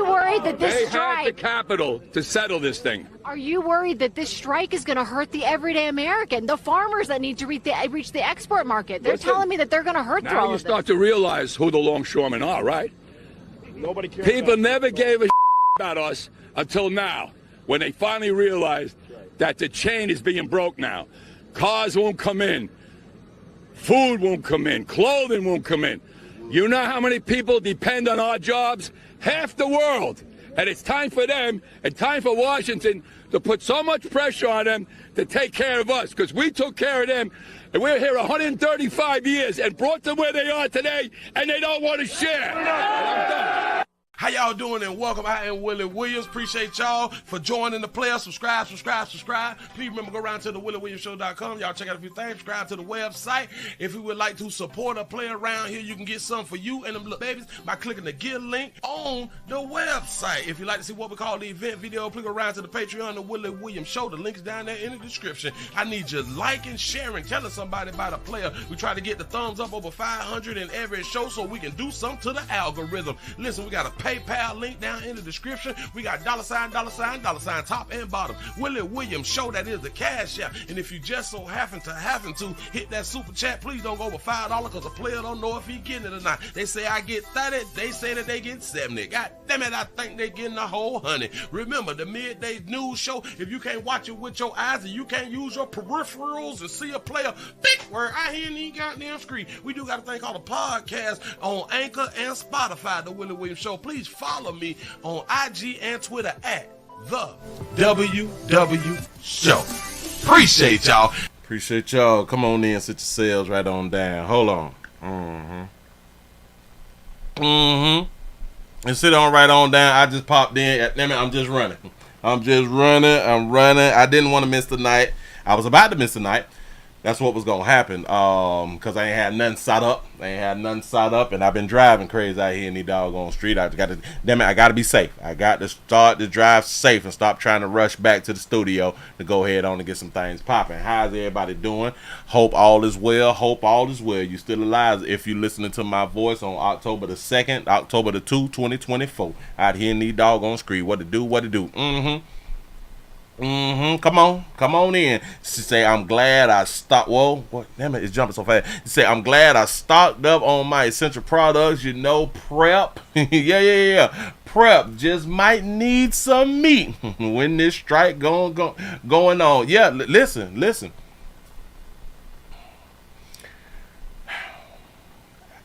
you worried that this They had the strike? capital to settle this thing. Are you worried that this strike is going to hurt the everyday American, the farmers that need to reach the export market? They're Listen, telling me that they're going to hurt through Now all you of start this. to realize who the longshoremen are, right? Nobody cares. People never gave a about us until now, when they finally realized that the chain is being broke now. Cars won't come in. Food won't come in. Clothing won't come in. You know how many people depend on our jobs? Half the world. And it's time for them and time for Washington to put so much pressure on them to take care of us, because we took care of them. And we're here 135 years and brought them where they are today, and they don't want to share. And I'm done. How y'all doing, and welcome. I am Willie Williams. Appreciate y'all for joining the player. Subscribe. Please remember, go around to the WillieWilliamsShow.com. Y'all check out a few things. Subscribe to the website. If you would like to support a player around here, you can get something for you and them little babies by clicking the Get link on the website. If you'd like to see what we call the event video, click around to the Patreon, the Willie Williams Show. The link's down there in the description. I need you liking, sharing, telling somebody about a player. We try to get the thumbs up over 500 in every show so we can do something to the algorithm. Listen, we got a PayPal link down in the description. We got $, top and bottom. Willie Williams Show, that is the cash app. And if you just so happen to hit that super chat, please don't go over $5 because the player don't know if he getting it or not. They say I get 30, they say that they get 70. God damn it, I think they getting the whole 100. Remember, the midday news show, if you can't watch it with your eyes and you can't use your peripherals and see a player, big word, I hear any goddamn screen. We do got a thing called a podcast on Anchor and Spotify, the Willie Williams Show. Please follow me on IG and Twitter at the WW Show. Appreciate y'all. Appreciate y'all. Come on in, sit yourselves right on down. Hold on. And sit on right on down. I just popped in. Damn it, I'm just running. I'm running. I didn't want to miss the night. I was about to miss the night. That's what was gonna happen. Cause I ain't had nothing set up. And I've been driving crazy out here in the doggone street. I gotta be safe. I got to start to drive safe and stop trying to rush back to the studio to go ahead on and get some things popping. How's everybody doing? Hope all is well. You still alive if you're listening to my voice on October the 2nd, October the 2nd, 2024. Out here in the doggone street. What to do? Come on in. She say, I'm glad I stocked. Whoa, what? Damn it, it's jumping so fast. She say, I'm glad I stocked up on my essential products. You know, prep. yeah. Prep just might need some meat when this strike going on. Yeah, listen.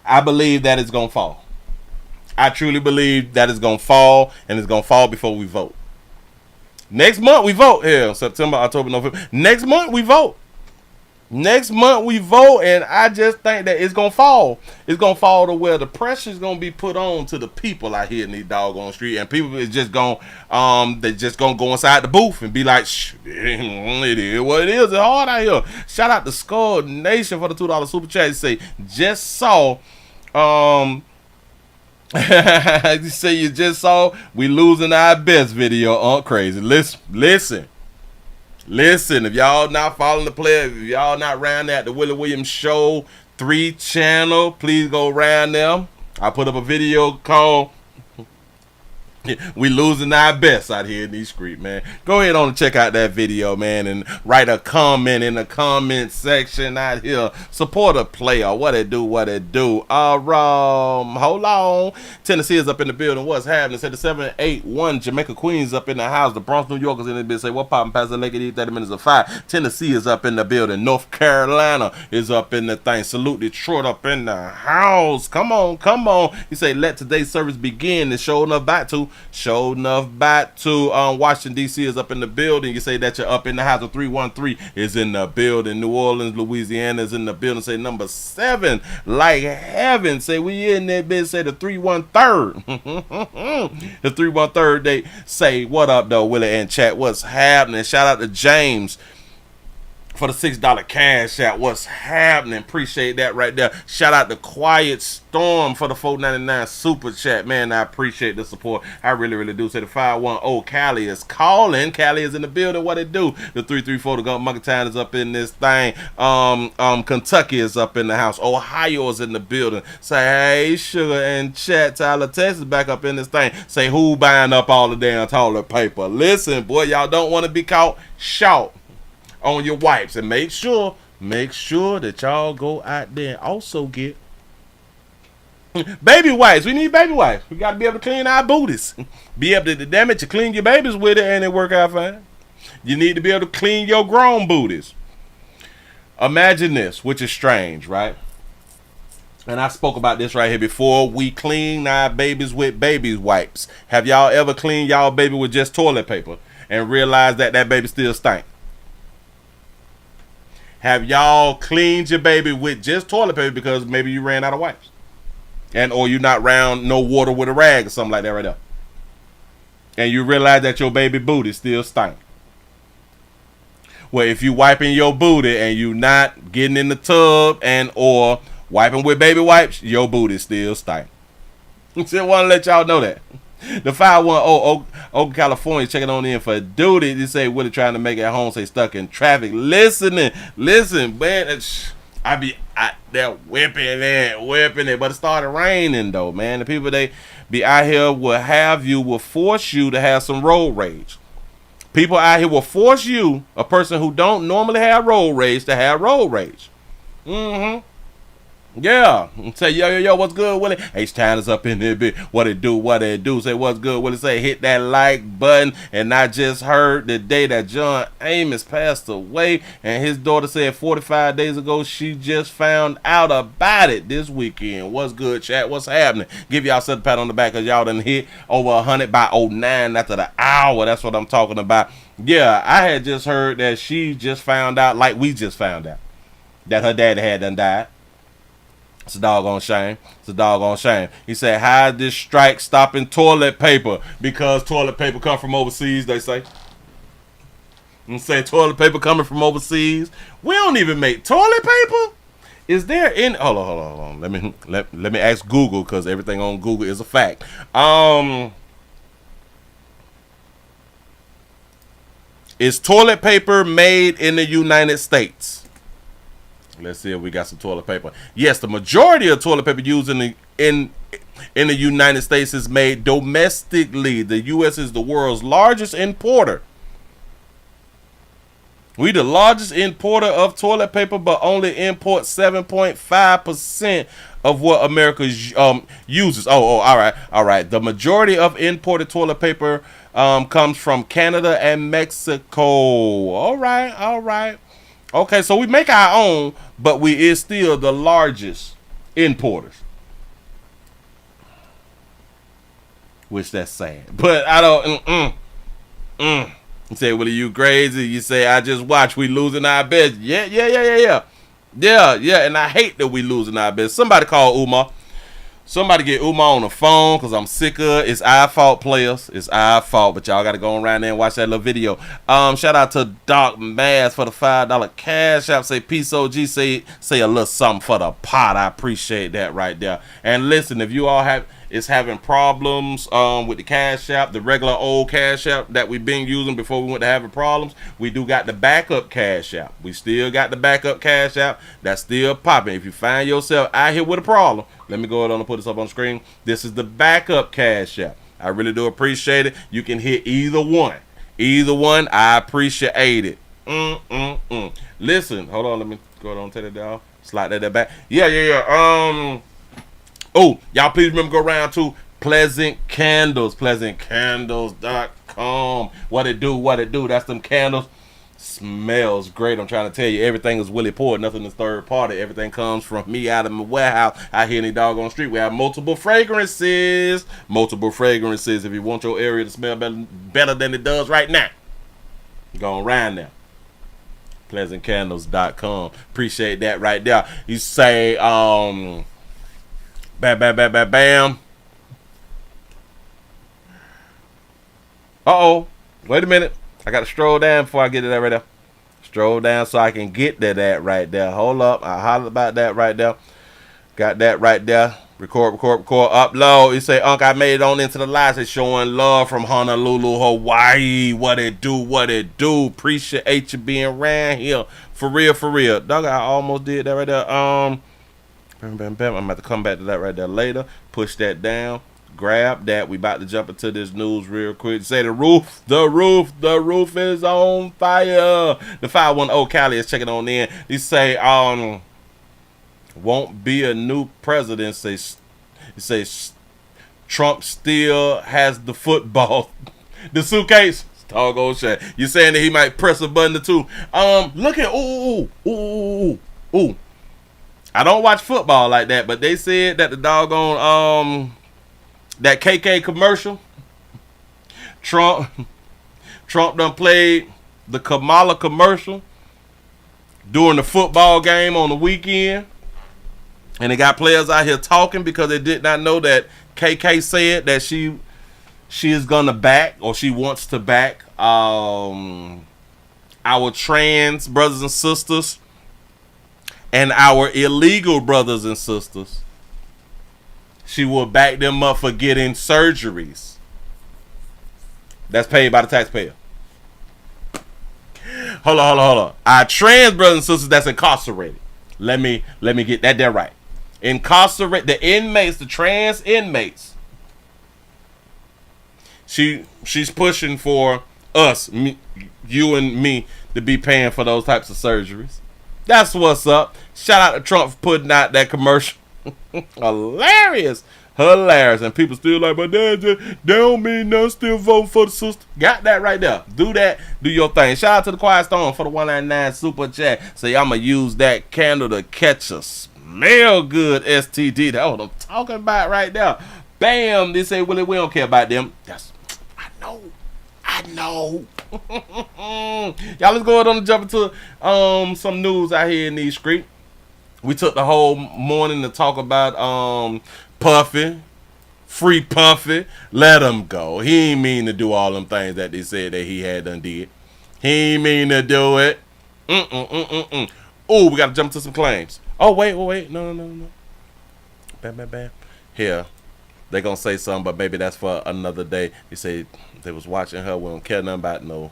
I believe that it's gonna fall. I truly believe that it's gonna fall, and it's gonna fall before we vote. Next month we vote. Here, September, October, November. Next month we vote, and I just think that it's gonna fall. It's gonna fall to where the pressure is gonna be put on to the people out here in these doggone street, and people is just gonna they just gonna go inside the booth and be like, it is what it is. It's hard out here. Shout out to Skull Nation for the $2 super chat. Say just saw you say you just saw we losing our best video. Crazy. Listen. If y'all not following the player, if y'all not around there at the Willie Williams Show 3 channel, please go around there. I put up a video called We Losing Our Best out here in these streets, man. Go ahead on and check out that video, man, and write a comment in the comment section out here. Support a player. What it do. Hold on. Tennessee is up in the building. What's happening? Said the 781 Jamaica Queens up in the house. The Bronx, New York is in the building. Say, what poppin'? Pastor Lake 30 minutes of 5. Tennessee is up in the building. North Carolina is up in the thing. Salute Detroit up in the house. Come on. You say, let today's service begin. And show enough back to Washington, D.C. is up in the building. You say that you're up in the house. 313 is in the building. New Orleans, Louisiana is in the building. Say number 7, like heaven. Say we in there, bitch. Say the 313. The 313. They say, what up, though, Willie and chat? What's happening? Shout out to James for the $6 cash out. What's happening? Appreciate that right there. Shout out to Quiet Storm for the $4.99 super chat. Man, I appreciate the support. I really, really do. Say the 510 Cali is calling. Cali is in the building. What it do? The 334 the Gump Monkey Town is up in this thing. Kentucky is up in the house. Ohio is in the building. Say hey, Sugar and Chat. Tyler, Texas back up in this thing. Say who buying up all the damn toilet paper? Listen, boy, y'all don't want to be caught short on your wipes, and make sure that y'all go out there and also get baby wipes. We need baby wipes. We got to be able to clean our booties. Be able to damage to clean your babies with it, and it work out fine. You need to be able to clean your grown booties. Imagine this, which is strange, right? And I spoke about this right here before. We clean our babies with baby wipes. Have y'all ever cleaned y'all baby with just toilet paper and realized that that baby still stink? Have y'all cleaned your baby with just toilet paper because maybe you ran out of wipes? And or you not round no water with a rag or something like that right there. And you realize that your baby booty still stink. Well, if you wiping your booty and you not getting in the tub and or wiping with baby wipes, your booty still stink. Just want to let y'all know that. The 510 Oakland, California, checking on in for duty. They say Willie trying to make it home, say stuck in traffic. Listen, man. They're whipping it, but it started raining though, man. The people they be out here will force you to have some road rage. People out here will force you, a person who don't normally have road rage, to have road rage. Yeah. Say, yo, what's good, Willie? H-Town is up in there, bitch. What it do? Say, what's good, Willie? Say, hit that like button. And I just heard the day that John Amos passed away, and his daughter said 45 days ago she just found out about it this weekend. What's good, chat? What's happening? Give y'all a pat on the back because y'all done hit over 100 by 09 after the hour. That's what I'm talking about. Yeah, I had just heard that she just found out, like we just found out, that her daddy had done died. It's a doggone shame. He said, how this strike stopping toilet paper? Because toilet paper come from overseas, they say. And say toilet paper coming from overseas. We don't even make toilet paper. Is there any... Hold on. Let me ask Google, because everything on Google is a fact. Is toilet paper made in the United States? Let's see if we got some toilet paper. Yes, the majority of toilet paper used in the United States is made domestically. The U.S. is the world's largest importer. We the largest importer of toilet paper, but only import 7.5% of what America uses. All right. The majority of imported toilet paper comes from Canada and Mexico. All right. Okay, so we make our own, but we is still the largest importers. Which that's sad. But I don't... You say, Willie, you crazy? You say, I just watch. We losing our bets. Yeah. And I hate that we losing our bets. Somebody call Umar. Somebody get Umar on the phone, because I'm sick of it. It's our fault, players. It's our fault, but y'all got to go around there and watch that little video. Shout out to Doc Mass for the $5 cash app. Say, peace OG. Say a little something for the pot. I appreciate that right there. And listen, if you all is having problems with the cash app, the regular old cash app that we've been using before we went to having problems, we do got the backup cash app. We still got the backup cash app that's still popping. If you find yourself out here with a problem, let me go ahead and put this up on the screen. This is the backup cash app. I really do appreciate it. You can hit either one. I appreciate it. Listen, hold on, let me go ahead and take it down. Slide that back. Yeah. Oh, y'all please remember go around to Pleasant Candles, pleasantcandles.com. What it do? That's them candles. Smells great. I'm trying to tell you, everything is Willie poured. Nothing is third party. Everything comes from me out of my warehouse out here in the doggone street. We have multiple fragrances. If you want your area to smell better than it does right now, go around there. Pleasantcandles.com. Appreciate that right there. You say, bam. Uh-oh. Wait a minute. I got to stroll down before I get to that right there. Stroll down so I can get to that right there. Hold up. I holler about that right there. Got that right there. Record, upload. You say, Unc, I made it on into the lives. It's showing love from Honolulu, Hawaii. What it do. Appreciate you being around here. For real. Dog, I almost did that right there. I'm about to come back to that right there later. Push that down. Grab that. We about to jump into this news real quick. Say the roof is on fire. The 510 Cali is checking on in. He say, won't be a new president. Say Trump still has the football, the suitcase. Doggone shit. You saying that he might press a button or two? Look at ooh. I don't watch football like that, but they said that the doggone that KK commercial, Trump done played the Kamala commercial during the football game on the weekend. And they got players out here talking because they did not know that KK said that she is gonna back, or she wants to back our trans brothers and sisters and our illegal brothers and sisters. She will back them up for getting surgeries that's paid by the taxpayer. Hold on. Our trans brothers and sisters that's incarcerated. Let me get that there right. Incarcerate the inmates, the trans inmates. She's pushing for us, you and me, to be paying for those types of surgeries. That's what's up. Shout out to Trump for putting out that commercial. Hilarious. And people still like, but they don't mean nothing, still voting for the sister. Got that right there. Do that. Do your thing. Shout out to the Quiet Storm for the 199 super chat. Say, I'm going to use that candle to catch a smell good STD. That's what I'm talking about right there. Bam. They say, Willie, we don't care about them. I know. Y'all, let's go ahead on and jump into some news out here in these streets. We took the whole morning to talk about Puffy, free Puffy, let him go. He ain't mean to do all them things that they said that he had done did. He ain't mean to do it. Oh, we got to jump to some claims. Oh, wait. No. Bam. Here. They gonna say something, but maybe that's for another day. They say they was watching her. We don't care nothing about no.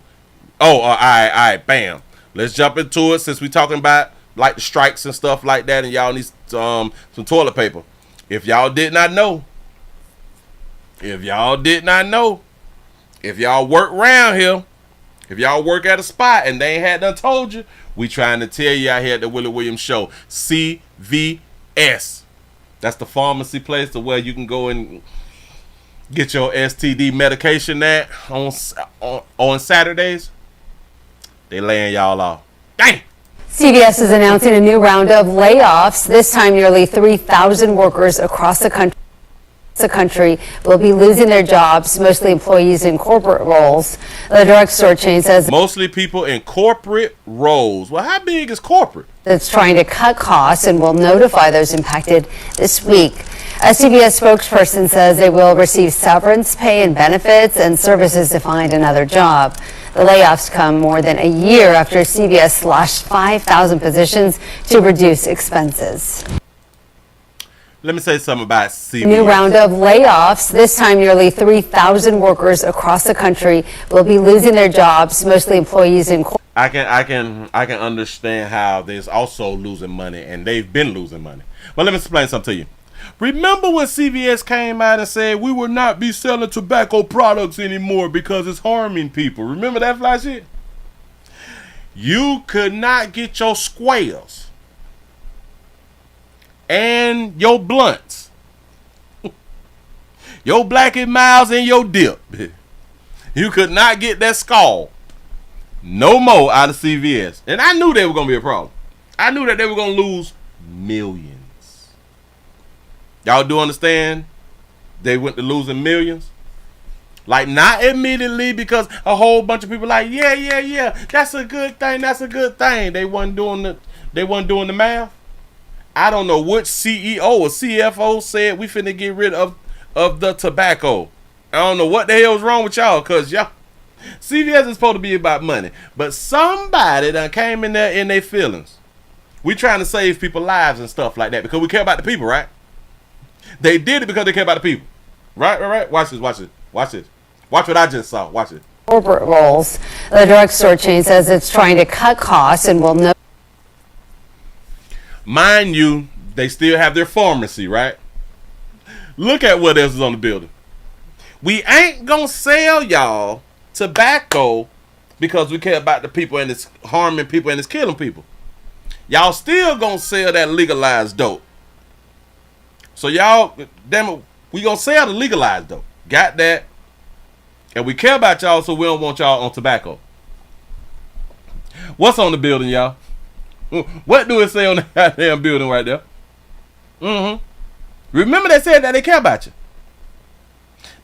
Oh, all right. Bam. Let's jump into it since we talking about like the strikes and stuff like that, and y'all need some toilet paper. If y'all did not know, if y'all work around here, if y'all work at a spot and they ain't had done told you, we trying to tell you out here at the Willie Williams Show. CVS. That's the pharmacy place to where you can go and get your STD medication at on Saturdays. They laying y'all off. Dang! CVS is announcing a new round of layoffs. This time, nearly 3,000 workers across the country will be losing their jobs, mostly employees in corporate roles. The drugstore chain says mostly people in corporate roles. Well, how big is corporate? It's trying to cut costs and will notify those impacted this week. A CVS spokesperson says they will receive severance pay and benefits and services to find another job. The layoffs come more than a year after CVS slashed 5,000 positions to reduce expenses. Let me say something about CVS. New round of layoffs. This time, nearly 3,000 workers across the country will be losing their jobs, mostly employees in. I can understand how there's also losing money, and they've been losing money. But let me explain something to you. Remember when CVS came out and said we will not be selling tobacco products anymore because it's harming people? Remember that fly shit? You could not get your squares and your blunts, your Black and Miles and your dip. You could not get that skull no more out of CVS. And I knew they were going to be a problem. I knew that they were going to lose millions. Y'all do understand they went to losing millions? Like, not immediately, because a whole bunch of people like, yeah, that's a good thing, They wasn't doing the math. I don't know which CEO or CFO said we finna get rid of the tobacco. I don't know what the hell's wrong with y'all, because CVS is supposed to be about money, but somebody done came in there in their feelings. We trying to save people's lives and stuff like that because we care about the people, right? They did it because they care about the people. Right. Watch this. Watch what I just saw. Watch it. Corporate roles. The drugstore chain says it's trying to cut costs and will Mind you, they still have their pharmacy, right? Look at what else is on the building. We ain't gonna sell y'all tobacco because we care about the people and it's harming people and it's killing people. Y'all still gonna sell that legalized dope. So y'all, damn it, we gonna sell the legalized dope. Got that? And we care about y'all, so we don't want y'all on tobacco. What's on the building, y'all? What do it say on the goddamn building right there? Remember they said that they care about you.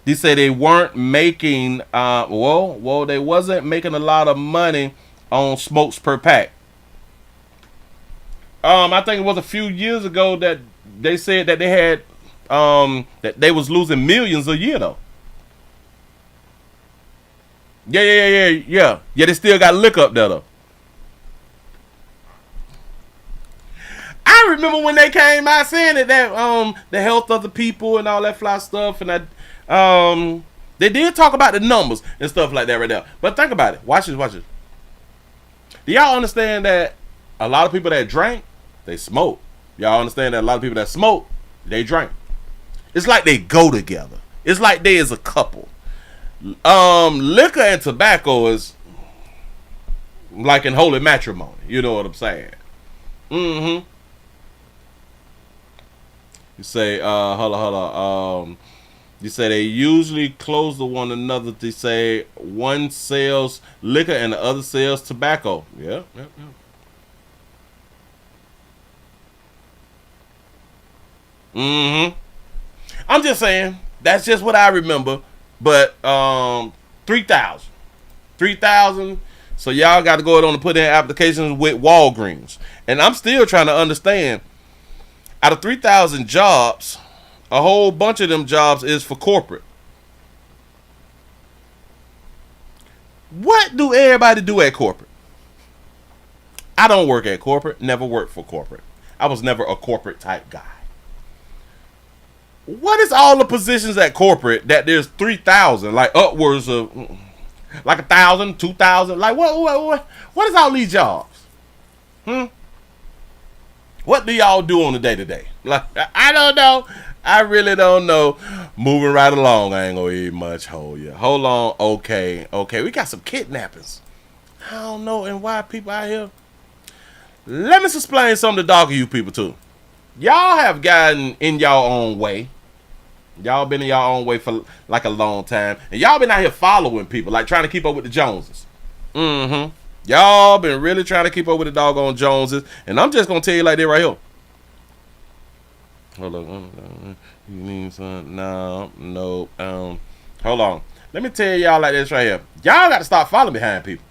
They said they weren't making, they wasn't making a lot of money on smokes per pack. I think it was a few years ago that they said that they had, that they was losing millions a year though. Yeah, they still got liquor up there though. I remember when they came out saying that the health of the people and all that fly stuff, and that they did talk about the numbers and stuff like that right there. But think about it. Watch this. Do y'all understand that a lot of people that drink, they smoke? Y'all understand that a lot of people that smoke, they drink? It's like they go together. It's like they is a couple. Liquor and tobacco is like in holy matrimony. You know what I'm saying? You say, hold on. You say they usually close to one another. They say one sells liquor and the other sells tobacco. Yeah. I'm just saying. That's just what I remember. But 3,000. So y'all got to go on and put in applications with Walgreens. And I'm still trying to understand. Out of 3,000 jobs, a whole bunch of them jobs is for corporate. What do everybody do at corporate? I don't work at corporate. Never worked for corporate. I was never a corporate type guy. What is all the positions at corporate that there's 3,000, like upwards of like 1,000, 2,000? Like what is all these jobs? What do y'all do on the day-to-day? Like, I don't know. I really don't know. Moving right along. I ain't gonna eat much. Hold on. Okay. We got some kidnappings. I don't know. And why people out here? Let me explain something to dog you people too. Y'all have gotten in y'all own way. Y'all been in y'all own way for like a long time. And y'all been out here following people, like trying to keep up with the Joneses. Y'all been really trying to keep up with the doggone Joneses. And I'm just going to tell you like that right here. Hold on. You need something? No. Hold on. Let me tell y'all like this right here. Y'all got to stop following behind people.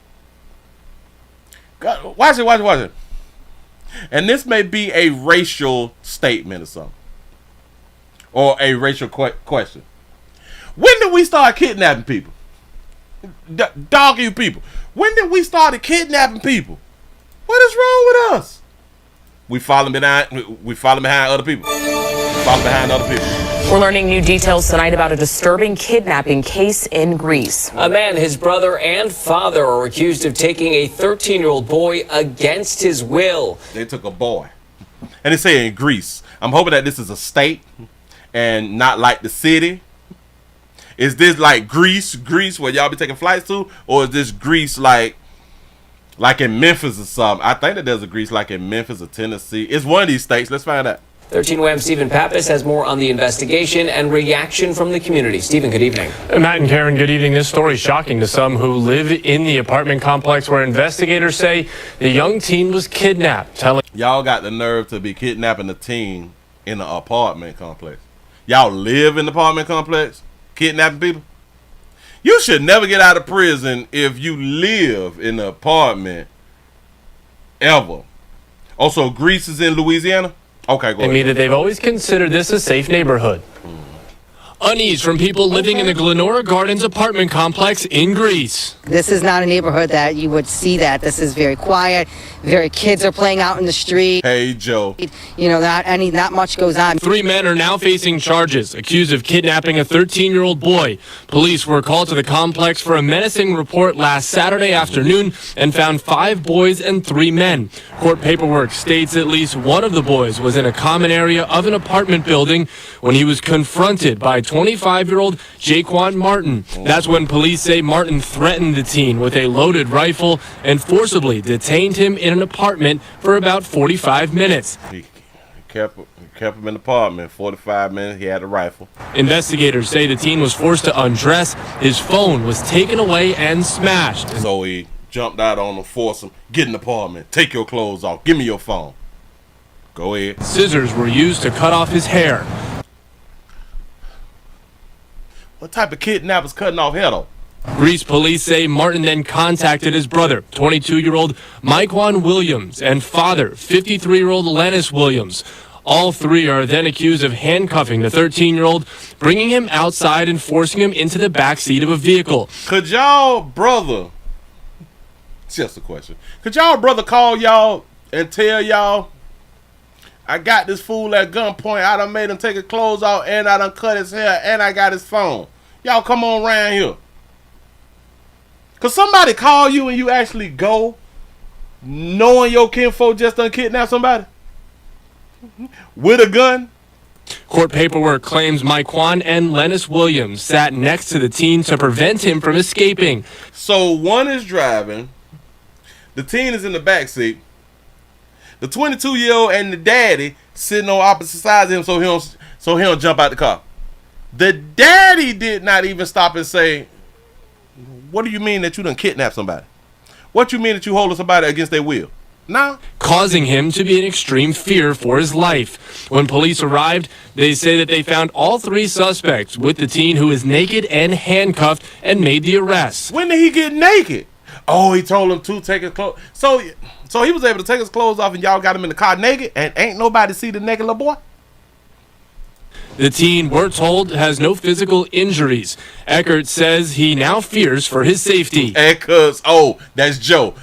Watch it. And this may be a racial statement or something. Or a racial question. When did we start kidnapping people? Dog you people. When did we start kidnapping people? What is wrong with us? We falling behind other people. We're learning new details tonight about a disturbing kidnapping case in Greece. A man, his brother, and father are accused of taking a 13-year-old boy against his will. They took a boy. And they say in Greece. I'm hoping that this is a state and not like the city. Is this like Greece where y'all be taking flights to? Or is this Greece like in Memphis or something? I think that there's a Greece like in Memphis or Tennessee. It's one of these states. Let's find out. 13 WAM Stephen Pappas has more on the investigation and reaction from the community. Stephen, good evening. Matt and Karen, good evening. This story is shocking to some who live in the apartment complex where investigators say the young teen was kidnapped. Y'all got the nerve to be kidnapping a teen in an apartment complex. Y'all live in the apartment complex? Kidnapping people? You should never get out of prison if you live in an apartment ever. Also, Greece is in Louisiana? Okay, go ahead. They mean that they've always considered this a safe neighborhood. Unease from people living in the Glenora Gardens apartment complex in Greece. This is not a neighborhood that you would see that. This is very quiet. Very kids are playing out in the street. Hey, Joe. You know, not much goes on. 3 men are now facing charges, accused of kidnapping a 13-year-old boy. Police were called to the complex for a menacing report last Saturday afternoon and found 5 boys and 3 men. Court paperwork states at least one of the boys was in a common area of an apartment building when he was confronted by 25-year-old Jaquan Martin. That's when police say Martin threatened the teen with a loaded rifle and forcibly detained him in an apartment for about 45 minutes. He kept him in the apartment 45 minutes. He had a rifle. Investigators say the teen was forced to undress. His phone was taken away and smashed. So he jumped out on him, forced him, get in the apartment, take your clothes off, give me your phone. Go ahead. Scissors were used to cut off his hair. What type of kidnapper's cutting off hair, though? Greece police say Martin then contacted his brother, 22-year-old Myquan Williams, and father, 53-year-old Lennis Williams. All 3 are then accused of handcuffing the 13-year-old, bringing him outside and forcing him into the back seat of a vehicle. Could y'all brother, it's just a question, could y'all brother call y'all and tell y'all, I got this fool at gunpoint, I done made him take his clothes off, and I done cut his hair, and I got his phone. Y'all come on around here. Cause somebody call you and you actually go knowing your kinfolk just done kidnap somebody with a gun. Court paperwork claims Myquan and Lennis Williams sat next to the teen to prevent him from escaping. So one is driving, the teen is in the back seat, the 22-year-old and the daddy sitting on opposite sides of him so he don't jump out the car. The daddy did not even stop and say, what do you mean that you done kidnapped somebody? What you mean that you holding somebody against their will? Nah. Causing him to be in extreme fear for his life. When police arrived, they say that they found all 3 suspects with the teen who is naked and handcuffed and made the arrest. When did he get naked? Oh, he told him to take his clothes. So he was able to take his clothes off and y'all got him in the car naked and ain't nobody see the naked little boy? The teen, we're told, has no physical injuries. Eckert says he now fears for his safety. Eckert, that's Joe.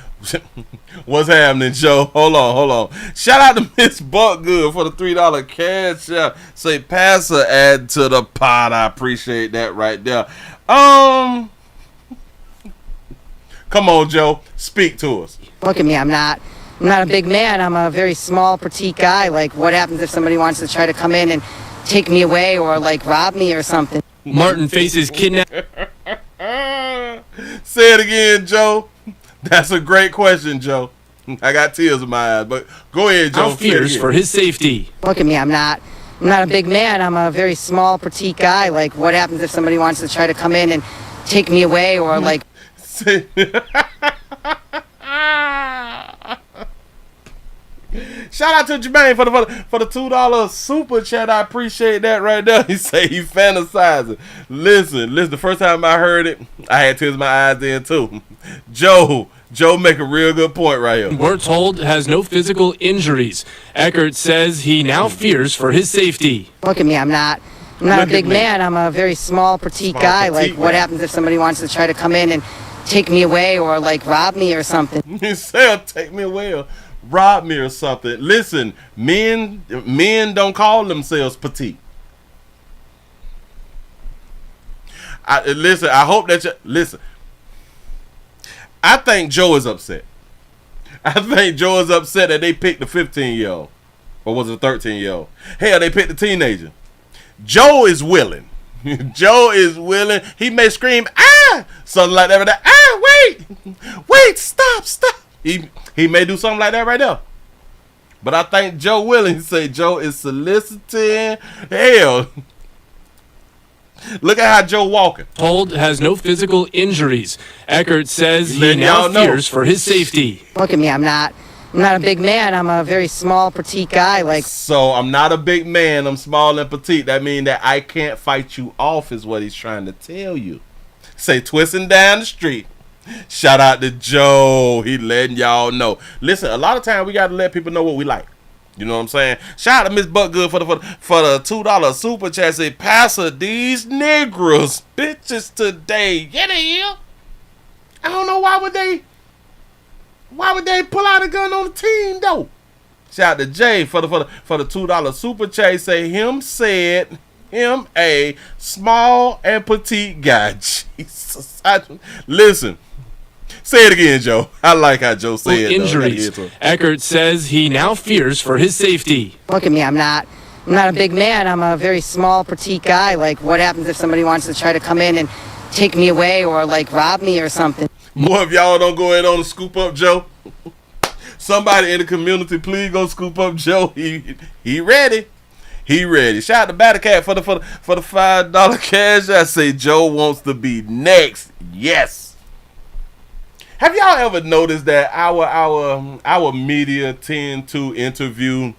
What's happening, Joe? Hold on. Shout out to Miss Buckgood for the $3 cash out. Say, pass her ad to the pot. I appreciate that right there. Come on, Joe. Speak to us. Look at me. I'm not a big man. I'm a very small, petite guy. Like, what happens if somebody wants to try to come in and take me away or like rob me or something? Martin faces kidnapping. Say it again, Joe. That's a great question, Joe. I got tears in my eyes, but go ahead, Joe. Fears for his safety. Look at me. I'm not a big man. I'm a very small, petite guy. Like, what happens if somebody wants to try to come in and take me away or like... Shout out to Jermaine for the $2 super chat. I appreciate that right there. He say he fantasizing. Listen. The first time I heard it, I had tears in my eyes then too. Joe make a real good point right here. We're told has no physical injuries. Eckert says he now fears for his safety. Look at me. I'm not a big man. I'm a very small, petite guy. Like, what happens if somebody wants to try to come in and take me away or like rob me or something? He said, take me away or rob me or something. Listen, men don't call themselves petite. I hope that listen. I think Joe is upset. I think Joe is upset that they picked the 15-year-old. Or was it a 13-year-old? Hell, they picked the teenager. Joe is willing. Joe is willing. He may scream, ah! Something like that. Ah, wait, stop. He may do something like that right there. But I think Joe willing. He say Joe is soliciting. Hell. Look at how Joe walking. Told has no physical injuries. Eckert says he now fears for his safety. Look at me. I'm not a big man. I'm a very small, petite guy. Like, so I'm not a big man. I'm small and petite. That means that I can't fight you off is what he's trying to tell you. Say twisting down the street. Shout out to Joe. He letting y'all know. Listen, a lot of times we got to let people know what we like. You know what I'm saying? Shout out to Miss Buckgood for the $2 super chat. Say, Pastor, these Negroes bitches today. Yeah, they is. I don't know why would they pull out a gun on the team though. Shout out to Jay for the $2 super chat. Say him a small and petite guy. Jesus, listen. Say it again, Joe. I like how Joe said it. Injuries. Eckert says he now fears for his safety. Look at me. I'm not a big man. I'm a very small, petite guy. Like, what happens if somebody wants to try to come in and take me away or, like, rob me or something? More of y'all don't go ahead on and scoop up Joe. Somebody in the community, please go scoop up Joe. He ready. He ready. Shout out to Battercat for the $5 cash. I say Joe wants to be next. Yes. Have y'all ever noticed that our media tend to interview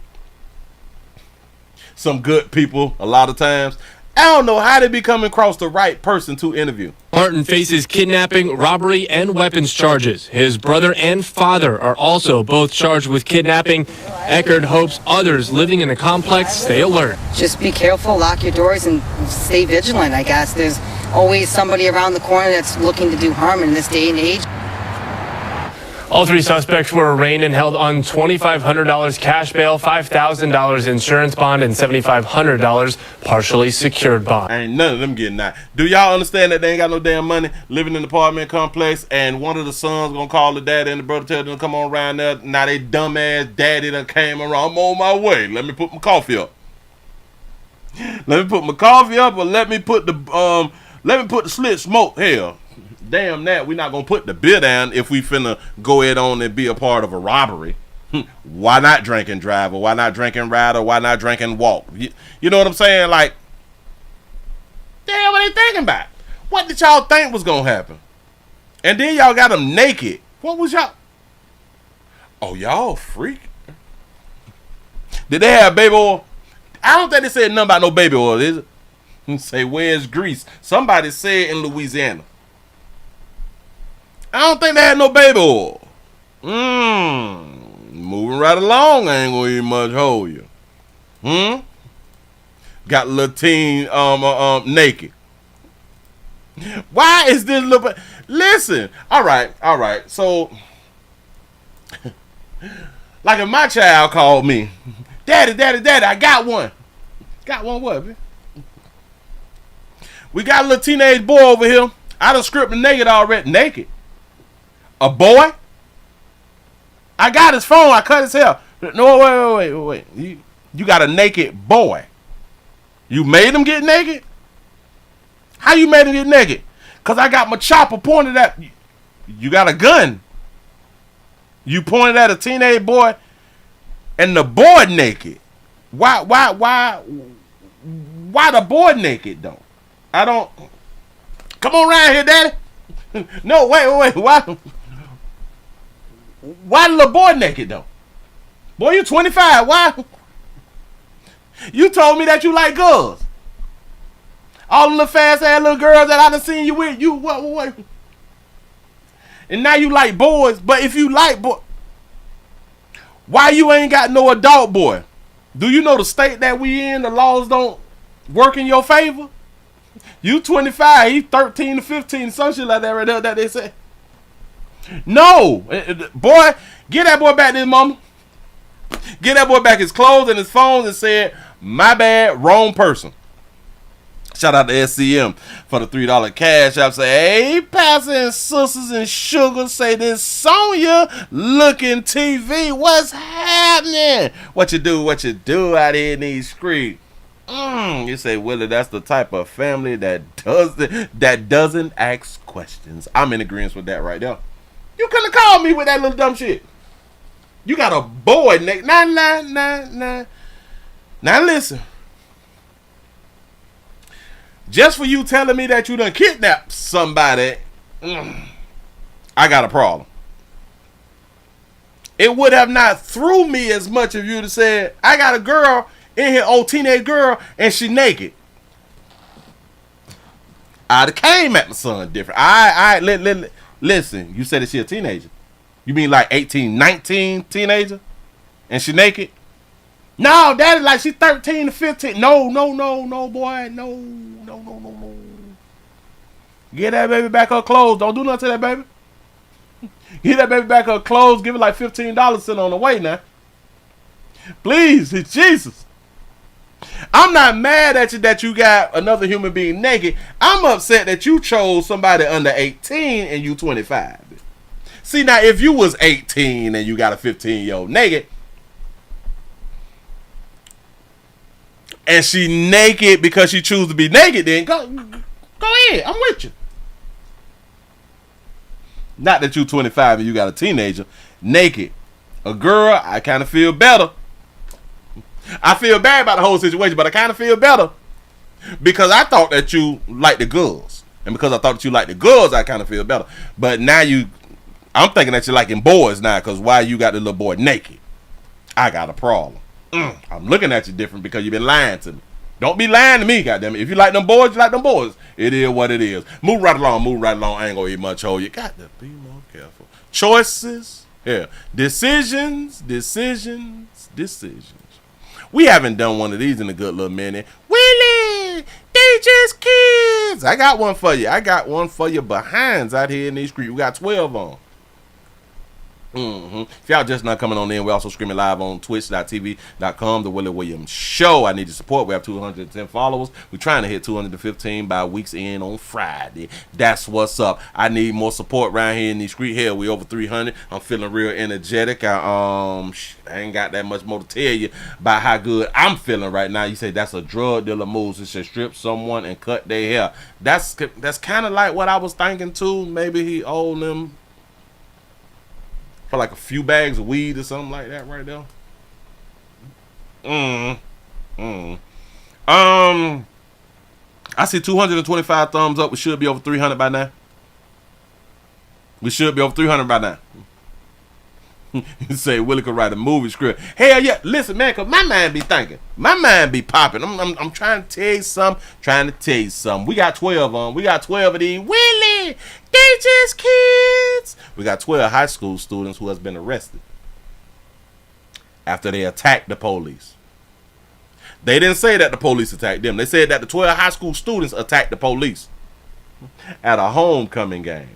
some good people a lot of times? I don't know how they be coming across the right person to interview. Martin faces kidnapping, robbery, and weapons charges. His brother and father are also both charged with kidnapping. Eckert hopes others living in the complex stay alert. Just be careful, lock your doors, and stay vigilant, I guess. There's always somebody around the corner that's looking to do harm in this day and age. All three suspects were arraigned and held on $2,500 cash bail, $5,000 insurance bond, and $7,500 partially secured bond. Ain't none of them getting that. Do y'all understand that they ain't got no damn money living in the apartment complex, and one of the sons gonna call the daddy and the brother tell them to come on around there? Now they dumbass daddy done came around. I'm on my way. Let me put my coffee up. Let me put my coffee up, or let me put the slit smoke. Hell. Damn that, we're not going to put the beer down if we finna go ahead on and be a part of a robbery. Why not drink and drive, or why not drink and ride, or why not drink and walk? You know what I'm saying? Like, damn, what they thinking about? What did y'all think was going to happen? And then y'all got them naked. What was y'all? Oh, y'all freak. Did they have baby oil? I don't think they said nothing about no baby oil, is it? Say, where's grease? Somebody said in Louisiana. I don't think they had no baby oil. Moving right along, I ain't gonna even much hold you. Got a little teen naked. Why is this little? Listen, all right. So, like if my child called me, Daddy, I got one. Got one what, man? We got a little teenage boy over here. I done scripted naked already. Naked. A boy? I got his phone. I cut his hair. No, wait. You got a naked boy. You made him get naked? How you made him get naked? Because I got my chopper pointed at... You got a gun. You pointed at a teenage boy and the boy naked. Why the boy naked, though? I don't... Come on around here, Daddy. No, wait. Why the little boy naked, though? Boy, you 25. Why? You told me that you like girls. All the little fast-ass little girls that I done seen you with, you what? And now you like boys. But if you like boys, why you ain't got no adult boy? Do you know the state that we in, the laws don't work in your favor? You 25, he 13 to 15, some shit like that right there that they say. No, boy, get that boy back to his mama. Get that boy back his clothes and his phones and said, my bad, wrong person. Shout out to SCM for the $3 cash app. Say, hey, Pastor and sisters and sugar, say this Sonya looking TV. What's happening? What you do out here in these streets? You say, Willie, that's the type of family that doesn't ask questions. I'm in agreement with that right there. You couldn't have called me with that little dumb shit. You got a boy next. Nah. Now listen. Just for you telling me that you done kidnapped somebody, I got a problem. It would have not threw me as much if you'd have said, I got a girl in here, old teenage girl, and she naked. I'd have came at my son different. Listen, you said that she a teenager. You mean like 18, 19 teenager? And she naked? No, daddy, like she's 13 to 15. No, boy. No. Get that baby back her clothes. Don't do nothing to that baby. Get that baby back her clothes. Give it like $15 sitting on the way now. Please, Jesus. I'm not mad at you that you got another human being naked. I'm upset that you chose somebody under 18 and you 25. See, now, if you was 18 and you got a 15-year-old naked, and she naked because she choose to be naked, then go ahead. I'm with you. Not that you 25 and you got a teenager naked. A girl, I kind of feel better. I feel bad about the whole situation, but I kind of feel better because I thought that you liked the girls, and because I thought that you liked the girls, I kind of feel better. But now I'm thinking that you're liking boys now, because why you got the little boy naked? I got a problem. I'm looking at you different because you've been lying to me. Don't be lying to me, goddammit. If you like them boys, you like them boys. It is what it is. Move right along. I ain't gonna eat much hole. You got to be more careful. Choices. Yeah. Decisions. We haven't done one of these in a good little minute. Willie, they just kids. I got one for you. Behinds out here in these streets. We got 12 on. If y'all just not coming on in, we're also streaming live on twitch.tv.com, The Willie Williams Show. I need your support. We have 210 followers. We're trying to hit 215 by week's end on Friday. That's what's up. I need more support around here in these streets. Hell, we over 300. I'm feeling real energetic. I ain't got that much more to tell you about how good I'm feeling right now. You say that's a drug dealer move. It should strip someone and cut their hair. That's kind of like what I was thinking too. Maybe he owed them for like a few bags of weed or something like that right there. I see 225 thumbs up. We should be over 300 by now. You say Willie could write a movie script. Hell yeah. Listen, man, because my mind be thinking. My mind be popping. I'm trying to tell you something. We got 12 on. We got 12 of these. Willie, they just kids. We got 12 high school students who has been arrested after they attacked the police. They didn't say that the police attacked them. They said that the 12 high school students attacked the police at a homecoming game.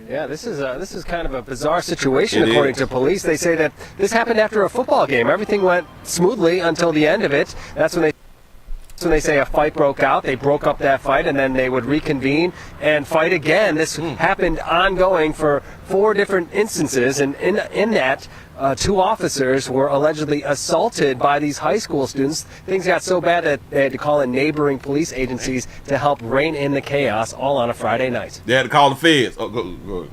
Yeah, this is kind of a bizarre situation, according to police. They say that this happened after a football game. Everything went smoothly until the end of it. That's when they say a fight broke out. They broke up that fight, and then they would reconvene and fight again. This happened ongoing for 4 different instances, and in that, 2 officers were allegedly assaulted by these high school students. Things got so bad that they had to call in neighboring police agencies to help rein in the chaos, all on a Friday night. They had to call the feds. Oh, go.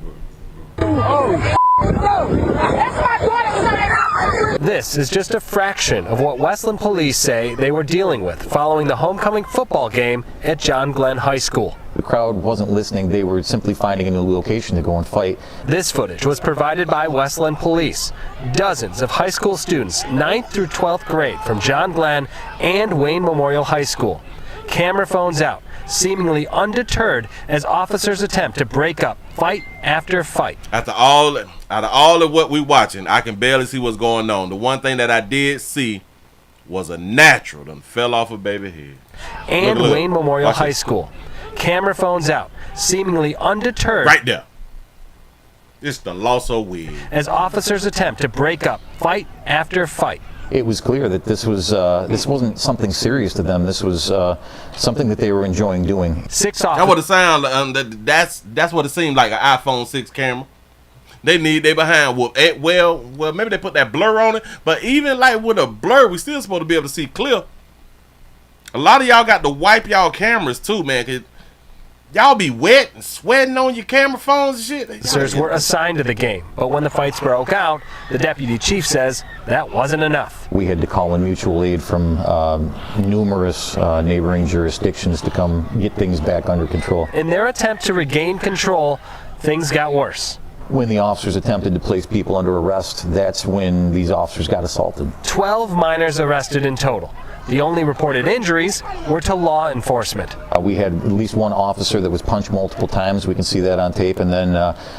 This is just a fraction of what Westland police say they were dealing with following the homecoming football game at John Glenn High School. The crowd wasn't listening. They were simply finding a new location to go and fight. This footage was provided by Westland Police. Dozens of high school students, 9th through 12th grade, from John Glenn and Wayne Memorial High School. Camera phones out, seemingly undeterred as officers attempt to break up fight after fight. Out of all of what we watching, I can barely see what's going on. The one thing that I did see was a natural that fell off a baby head. And look. Wayne Memorial High School. Camera phones out, seemingly undeterred. Right there. It's the loss of weed. As officers attempt to break up fight after fight. It was clear that this wasn't something serious to them. This was something that they were enjoying doing. 6 officers. That's what it sounded. That's what it seemed like, an iPhone 6 camera. They behind whoop. Well, maybe they put that blur on it. But even like with a blur, we still supposed to be able to see clear. A lot of y'all got to wipe y'all cameras too, man. 'Cause y'all be wet and sweating on your camera phones and shit. Officers were assigned to the game, but when the fights broke out, the deputy chief says that wasn't enough. We had to call in mutual aid from numerous neighboring jurisdictions to come get things back under control. In their attempt to regain control, things got worse. When the officers attempted to place people under arrest, that's when these officers got assaulted. 12 minors arrested in total. The only reported injuries were to law enforcement. We had at least one officer that was punched multiple times. We can see that on tape. And then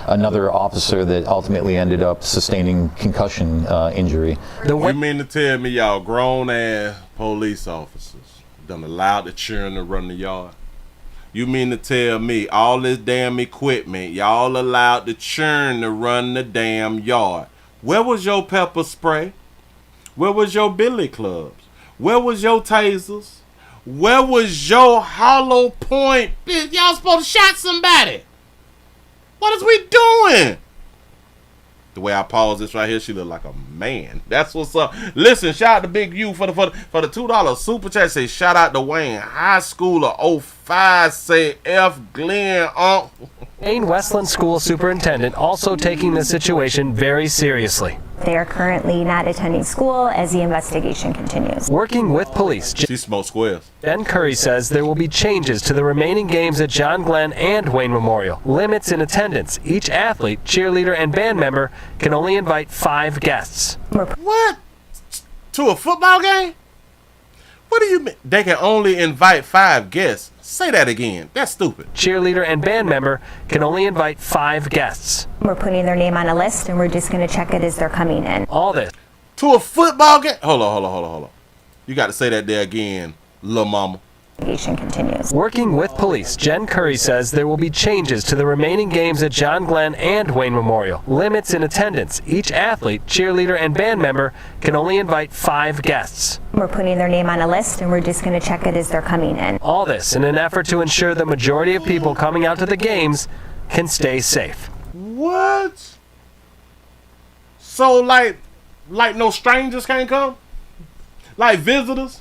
another officer that ultimately ended up sustaining concussion injury. You mean to tell me y'all grown-ass police officers done allowed the children to run the yard? You mean to tell me all this damn equipment, y'all allowed the children to run the damn yard? Where was your pepper spray? Where was your billy clubs? Where was your tasers? Where was your hollow point? Bitch, y'all supposed to shot somebody. What is we doing? The way I pause this right here, she look like a man. That's what's up. Listen, shout out to Big U for the $2 super chat. Say shout out to Wayne High Schooler 05. Say F Glenn Wayne Westland School Superintendent also taking the situation very seriously. They are currently not attending school as the investigation continues. Working with police, she smokes squares. Ben Curry says there will be changes to the remaining games at John Glenn and Wayne Memorial. Limits in attendance. Each athlete, cheerleader, and band member can only invite 5 guests. What? To a football game? What do you mean? They can only invite 5 guests. Say that again. That's stupid. Cheerleader and band member can only invite 5 guests. We're putting their name on a list and we're just going to check it as they're coming in. All this. To a football game? Hold on. You got to say that there again, little mama. Continues. Working with police, Jen Curry says there will be changes to the remaining games at John Glenn and Wayne Memorial. Limits in attendance. Each athlete, cheerleader, and band member can only invite 5 guests. We're putting their name on a list and we're just going to check it as they're coming in. All this in an effort to ensure the majority of people coming out to the games can stay safe. What? So like no strangers can't come? Like visitors?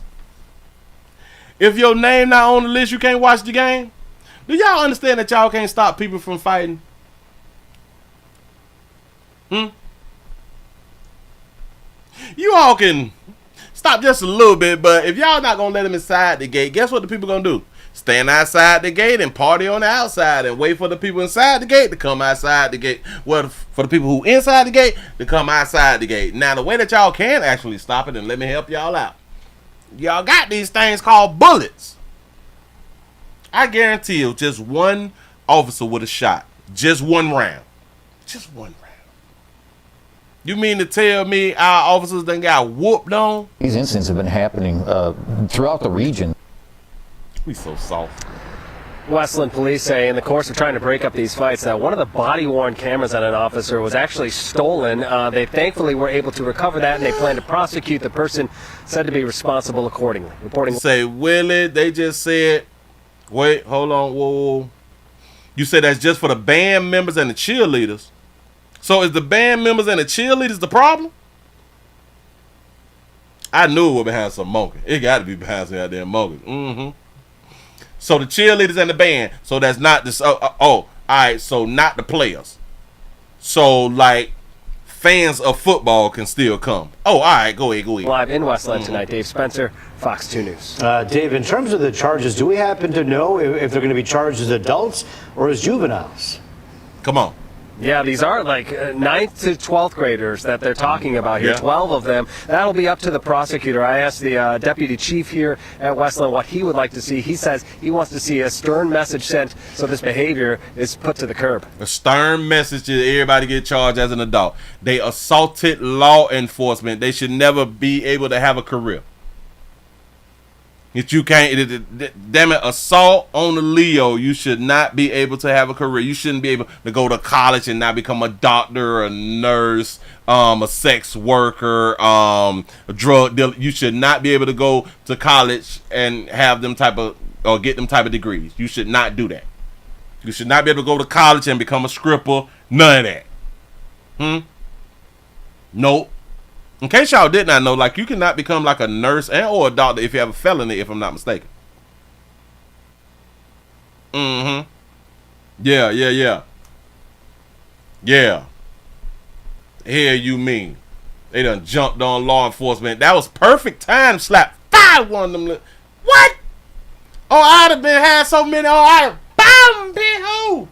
If your name not on the list, you can't watch the game? Do y'all understand that y'all can't stop people from fighting? You all can stop just a little bit, but if y'all not gonna let them inside the gate, guess what the people gonna do? Stand outside the gate and party on the outside and wait for the people inside the gate to come outside the gate. Well, for the people who inside the gate to come outside the gate. Now, the way that y'all can actually stop it, and let me help y'all out. Y'all got these things called bullets. I guarantee you, just one officer would have shot. Just one round. Just one round. You mean to tell me our officers done got whooped on? These incidents have been happening throughout the region. We so soft. Westland police say in the course of trying to break up these fights that one of the body-worn cameras on an officer was actually stolen. They thankfully were able to recover that, and they plan to prosecute the person said to be responsible accordingly. Reporting. Say, Willie, they just said, wait, hold on, whoa. You said that's just for the band members and the cheerleaders. So is the band members and the cheerleaders the problem? I knew it was behind some monkey. It got to be behind some goddamn monkey. So the cheerleaders and the band. So that's not this. All right. So not the players. So like fans of football can still come. Oh, all right. Go ahead. Live in Westland tonight, Dave Spencer, Fox 2 News. Dave, in terms of the charges, do we happen to know if they're going to be charged as adults or as juveniles? Come on. Yeah, these are like 9th to 12th graders that they're talking about here, 12 of them. That'll be up to the prosecutor. I asked the deputy chief here at Westland what he would like to see. He says he wants to see a stern message sent so this behavior is put to the curb. A stern message to everybody get charged as an adult. They assaulted law enforcement. They should never be able to have a career. If you can't, damn it, assault on the Leo, you should not be able to have a career. You shouldn't be able to go to college and not become a doctor, a nurse, a sex worker, a drug dealer. You should not be able to go to college and have them type of, or get them type of degrees. You should not do that. You should not be able to go to college and become a stripper. None of that. Nope. In case y'all did not know, like you cannot become like a nurse and or a doctor if you have a felony, if I'm not mistaken. Yeah. Here you mean. They done jumped on law enforcement. That was perfect time to slap 5 one of them. What? Oh, I'd have been had so many. Oh, I'd have bam, big hole.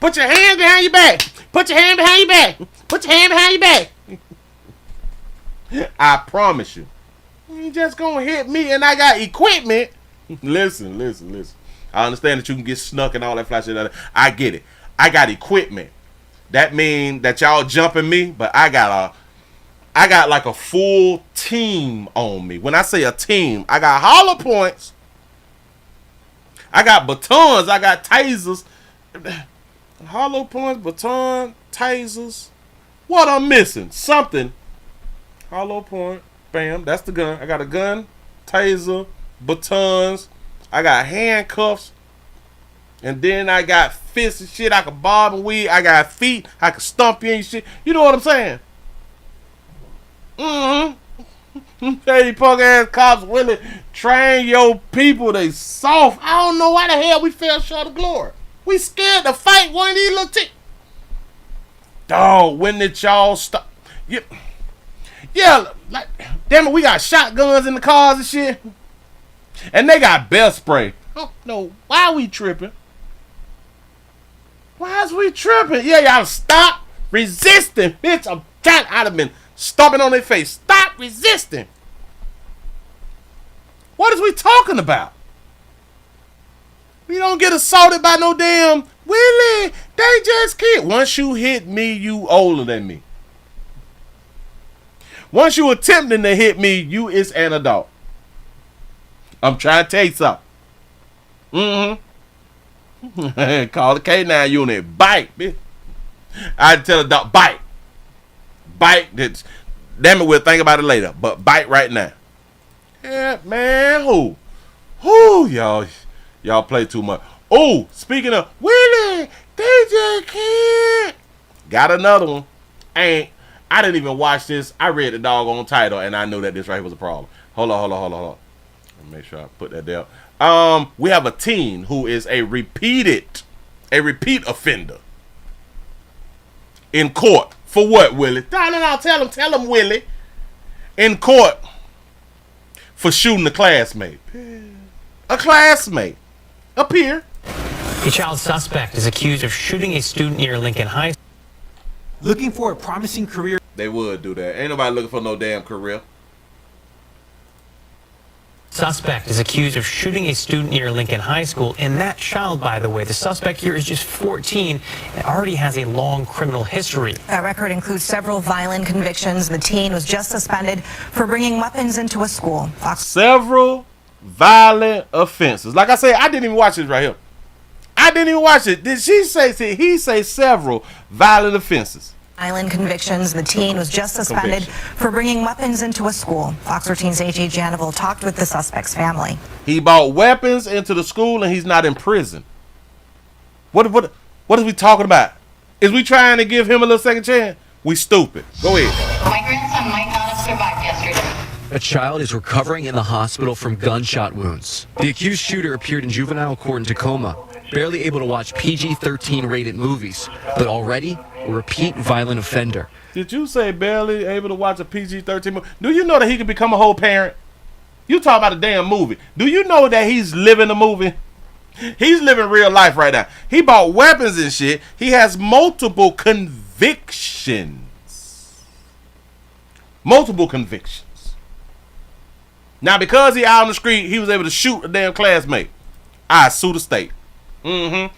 Put your hand behind your back. Put your hand behind your back. Put your hand behind your back. I promise you. You just gonna hit me and I got equipment. Listen. I understand that you can get snuck and all that flash shit. I get it. I got equipment. That mean that y'all jumping me, but I got like a full team on me. When I say a team, I got hollow points. I got batons. I got tasers. Hollow points, baton, tasers. What I'm missing? Something. Hollow point. Bam. That's the gun. I got a gun, taser, batons. I got handcuffs. And then I got fists and shit. I can bob and weave. I got feet. I can stomp you and shit. You know what I'm saying? Hey, punk ass cops, Willie, train your people. They soft. I don't know why the hell we fell short of glory. We scared to fight one of these little Dog, when did y'all stop? Yeah, like, damn it, we got shotguns in the cars and shit. And they got best spray. I don't know why we tripping. Why is we tripping? Yeah, y'all stop resisting. Bitch, I'd have been stomping on their face. Stop resisting. What is we talking about? We don't get assaulted by no damn Willie. They just killed. Once you hit me, you older than me. Once you attempting to hit me, you is an adult. I'm trying to tell you something. Call the K9 unit. Bite, bitch. I tell a dog, bite. Bite. Damn it, we'll think about it later. But bite right now. Yeah, man. Who? Y'all play too much. Oh, speaking of Willie, they just can't. Got another one. I didn't even watch this. I read the doggone title and I knew that this right here was a problem. Hold on. Let me make sure I put that down. We have a teen who is a repeat offender in court. For what, Willie? No, tell him, Willie. In court for shooting a classmate. A classmate. A peer. A child suspect is accused of shooting a student near Lincoln High School. Looking for a promising career. They would do that. Ain't nobody looking for no damn career. Suspect is accused of shooting a student near Lincoln High School. And that child, by the way, the suspect here is just 14 and already has a long criminal history. That record includes several violent convictions. The teen was just suspended for bringing weapons into a school. Several violent offenses. Like I said, I didn't even watch this right here. I didn't even watch it. Did he say several violent offenses? Violent convictions. The teen was just suspended for bringing weapons into a school. Fox 13's A.J. Janival talked with the suspect's family. He brought weapons into the school and he's not in prison. What is we talking about? Is we trying to give him a little second chance? We stupid. Go ahead. My grandson might not have survived yesterday. A child is recovering in the hospital from gunshot wounds. The accused shooter appeared in juvenile court in Tacoma, barely able to watch PG-13 rated movies, but already a repeat violent offender. Did you say barely able to watch a PG-13 movie? Do you know that he could become a whole parent? You talk about a damn movie. Do you know that he's living a movie? He's living real life right now. He bought weapons and shit. He has multiple convictions. Multiple convictions. Now, because he out on the street, he was able to shoot a damn classmate. I sue the state. No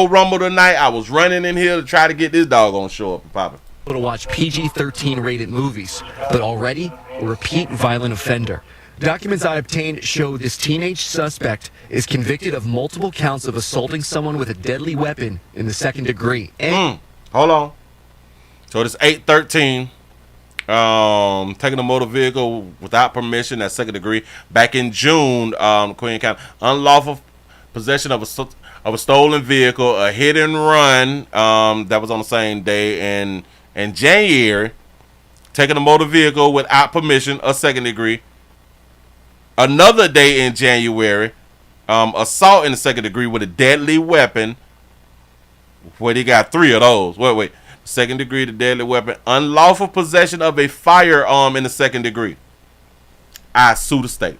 rumble tonight. I was running in here to try to get this dog on show up and popping. To watch PG-13 rated movies, but already a repeat violent offender. Documents I obtained show this teenage suspect is convicted of multiple counts of assaulting someone with a deadly weapon in the second degree. And hold on. So this 813, taking a motor vehicle without permission, that's second degree. Back in June, Queen County, unlawful possession of a stolen vehicle, a hit and run. That was on the same day. And in January, taking a motor vehicle without permission, a second degree. Another day in January, assault in the second degree with a deadly weapon. Where they got 3 of those. Wait. Second degree, the deadly weapon. Unlawful possession of a firearm in the second degree. I sue the state.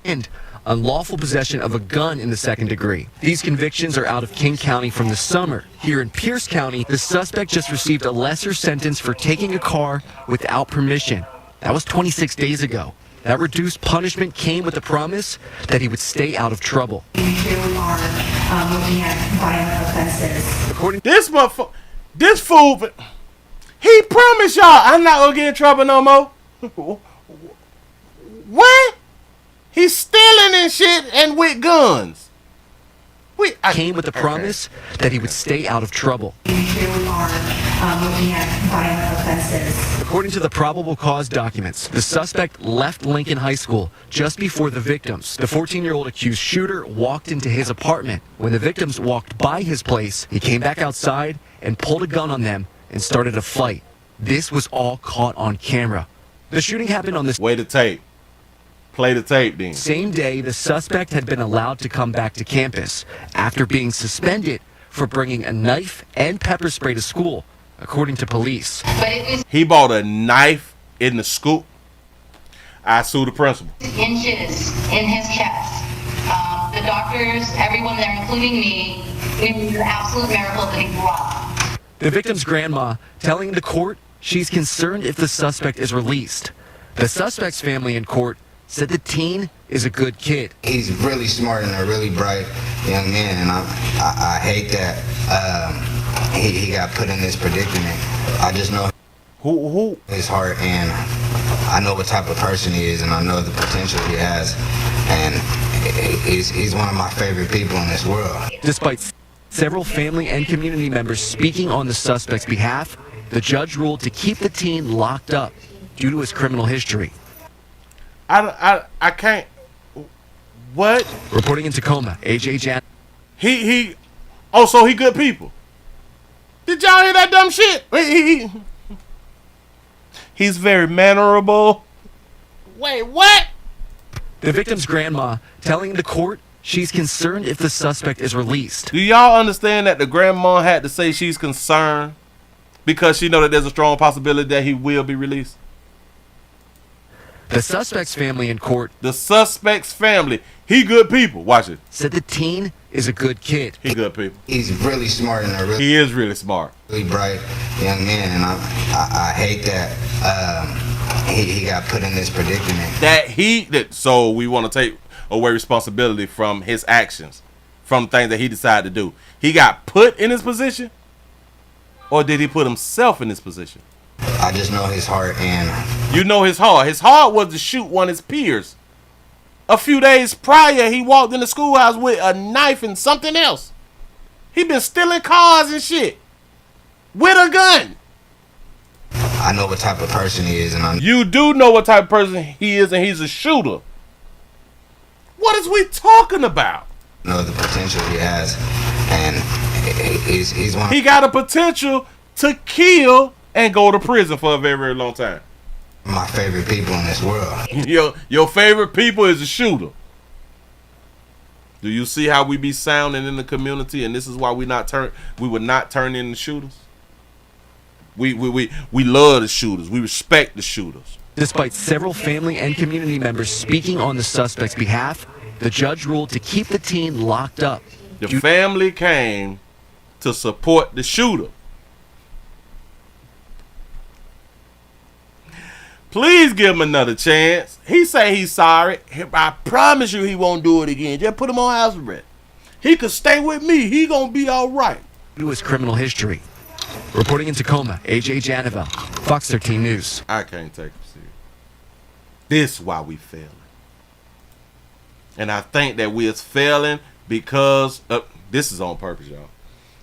And unlawful possession of a gun in the second degree. These convictions are out of King County from the summer. Here in Pierce County, the suspect just received a lesser sentence for taking a car without permission. That was 26 days ago. That reduced punishment came with the promise that he would stay out of trouble. Here we are looking at violent offenses. According to this motherfucker, this fool, he promised y'all I'm not gonna get in trouble no more. What? He's stealing and shit and with guns. Came with the promise that he would stay out of trouble. Here we are looking at violent offenses. According to the probable cause documents, the suspect left Lincoln High School just before the victims. The 14-year-old accused shooter walked into his apartment. When the victims walked by his place, he came back outside and pulled a gun on them and started a fight. This was all caught on camera. The shooting happened on this... Way to tape. Play the tape then. Same day, the suspect had been allowed to come back to campus after being suspended for bringing a knife and pepper spray to school, according to police. He bought a knife in the school. I sue the principal. Inches in his chest. The doctors, everyone there, including me, it was an absolute miracle that he grew up. The victim's grandma telling the court she's concerned if the suspect is released. The suspect's family in court said the teen is a good kid. He's really smart and a really bright young man, and I hate that he got put in this predicament. I just know who his heart, and I know what type of person he is, and I know the potential he has, and he's one of my favorite people in this world. Despite several family and community members speaking on the suspect's behalf, the judge ruled to keep the teen locked up due to his criminal history. I can't. What? Reporting in Tacoma, AJ Jan. So he good people. Did y'all hear that dumb shit? He's very mannerable. Wait, what? The victim's grandma telling the court she's concerned if the suspect is released. Do y'all understand that the grandma had to say she's concerned because she know that there's a strong possibility that he will be released? The suspect's family in court. The suspect's family. He good people. Watch it. Said the teen is a good kid. He good people. He's really smart and he is really smart. Really bright young man, and I hate that he got put in this predicament. So we want to take away responsibility from his actions, from things that he decided to do. He got put in his position, or did he put himself in this position? I just know his heart, and you know his heart. His heart was to shoot one of his peers. A few days prior, he walked in the schoolhouse with a knife and something else. He been stealing cars and shit with a gun. I know what type of person he is, and you do know what type of person he is, and he's a shooter. What is we talking about? I know the potential he has, and he's one. He got a potential to kill and go to prison for a very, very long time. My favorite people in this world. Your favorite people is a shooter. Do you see how we be sounding in the community, and this is why we would not turn into shooters? We love the shooters. We respect the shooters. Despite several family and community members speaking on the suspect's behalf, the judge ruled to keep the teen locked up. The family came to support the shooter. Please give him another chance. He say he's sorry. I promise you he won't do it again. Just put him on house arrest. He could stay with me. He gonna be all right. Due to his criminal history. Reporting in Tacoma, AJ Janavel, Fox 13 News. I can't take him serious. This is why we failing. And I think that we is failing because this is on purpose, y'all.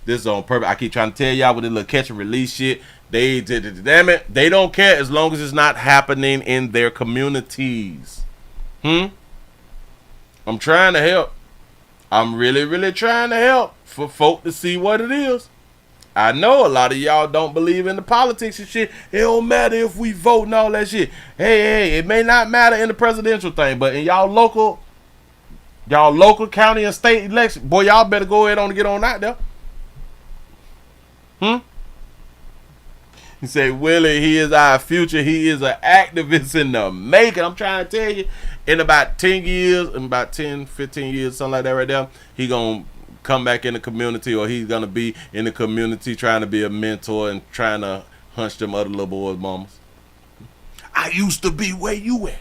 This is on purpose. I keep trying to tell y'all with the little catch and release shit. Damn it, they don't care as long as it's not happening in their communities. I'm trying to help. I'm really, really trying to help for folk to see what it is. I know a lot of y'all don't believe in the politics and shit. It don't matter if we vote and all that shit. Hey, it may not matter in the presidential thing, but in y'all local county and state election, boy, y'all better go ahead on and get on out there. He said, Willie, he is our future. He is an activist in the making. I'm trying to tell you, in about 10 years, in about 10, 15 years, something like that right there, he going to come back in the community, or he's going to be in the community trying to be a mentor and trying to hunch them other little boys' mamas. I used to be where you at.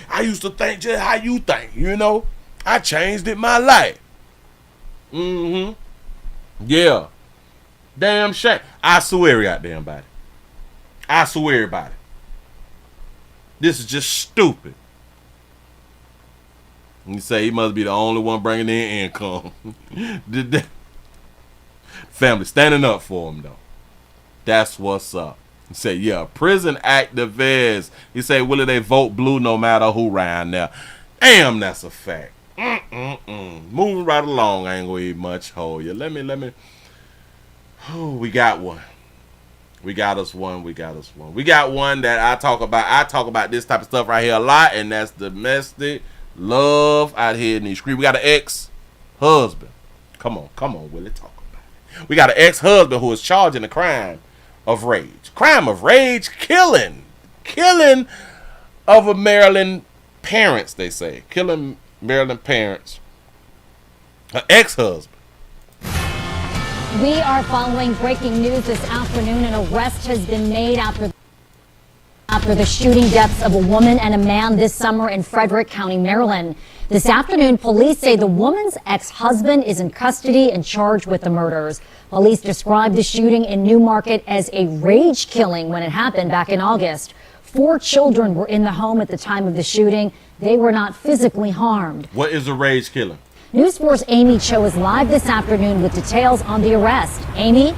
I used to think just how you think, you know. I changed it my life. Mm-hmm. Yeah. Damn shame. I swear out there about it. I swear about it. This is just stupid. And you say he must be the only one bringing in income. Family standing up for him, though. That's what's up. He said, yeah, prison activists. He said, Willie, they vote blue no matter who around there. Damn, that's a fact. Moving right along. I ain't gonna eat much. Hold you. Let me. Oh, we got one. We got us one. We got one that I talk about. I talk about this type of stuff right here a lot, and that's domestic love out here in these streets. We got an ex-husband. Come on, Willie, talk about it. We got an ex-husband who is charged in a crime of rage. Crime of rage, killing of a Maryland parents, they say. Killing Maryland parents. Her ex-husband. We are following breaking news this afternoon. An arrest has been made after the shooting deaths of a woman and a man this summer in Frederick County, Maryland. This afternoon, police say the woman's ex-husband is in custody and charged with the murders. Police described the shooting in Newmarket as a rage killing when it happened back in August. 4 children were in the home at the time of the shooting. They were not physically harmed. What is a rage killing? News 4's Amy Cho is live this afternoon with details on the arrest. Amy?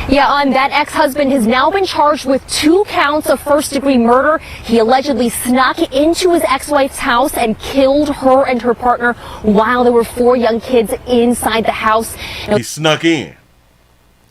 Yeah, that ex-husband has now been charged with 2 counts of first-degree murder. He allegedly snuck into his ex-wife's house and killed her and her partner while there were 4 young kids inside the house. He snuck in.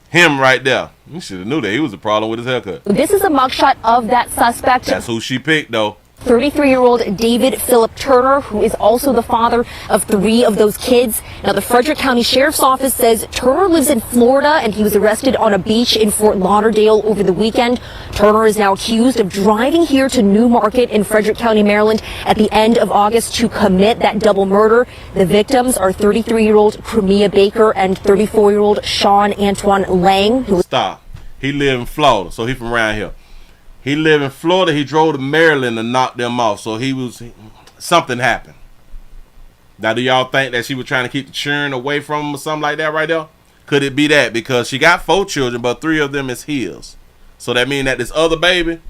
Him right there. You should have knew that he was a problem with his haircut. This is a mugshot of that suspect. That's who she picked, though. 33-year-old David Philip Turner, who is also the father of 3 of those kids. Now, the Frederick County Sheriff's Office says Turner lives in Florida and he was arrested on a beach in Fort Lauderdale over the weekend. Turner is now accused of driving here to Newmarket in Frederick County, Maryland at the end of August to commit that double murder. The victims are 33-year-old Cremia Baker and 34-year-old Sean Antoine Lang. Stop. He live in Florida, so he from around here. He lived in Florida. He drove to Maryland and knocked them off. So something happened. Now, do y'all think that she was trying to keep the children away from him or something like that right there? Could it be that? Because she got 4 children, but 3 of them is his. So that means that this other baby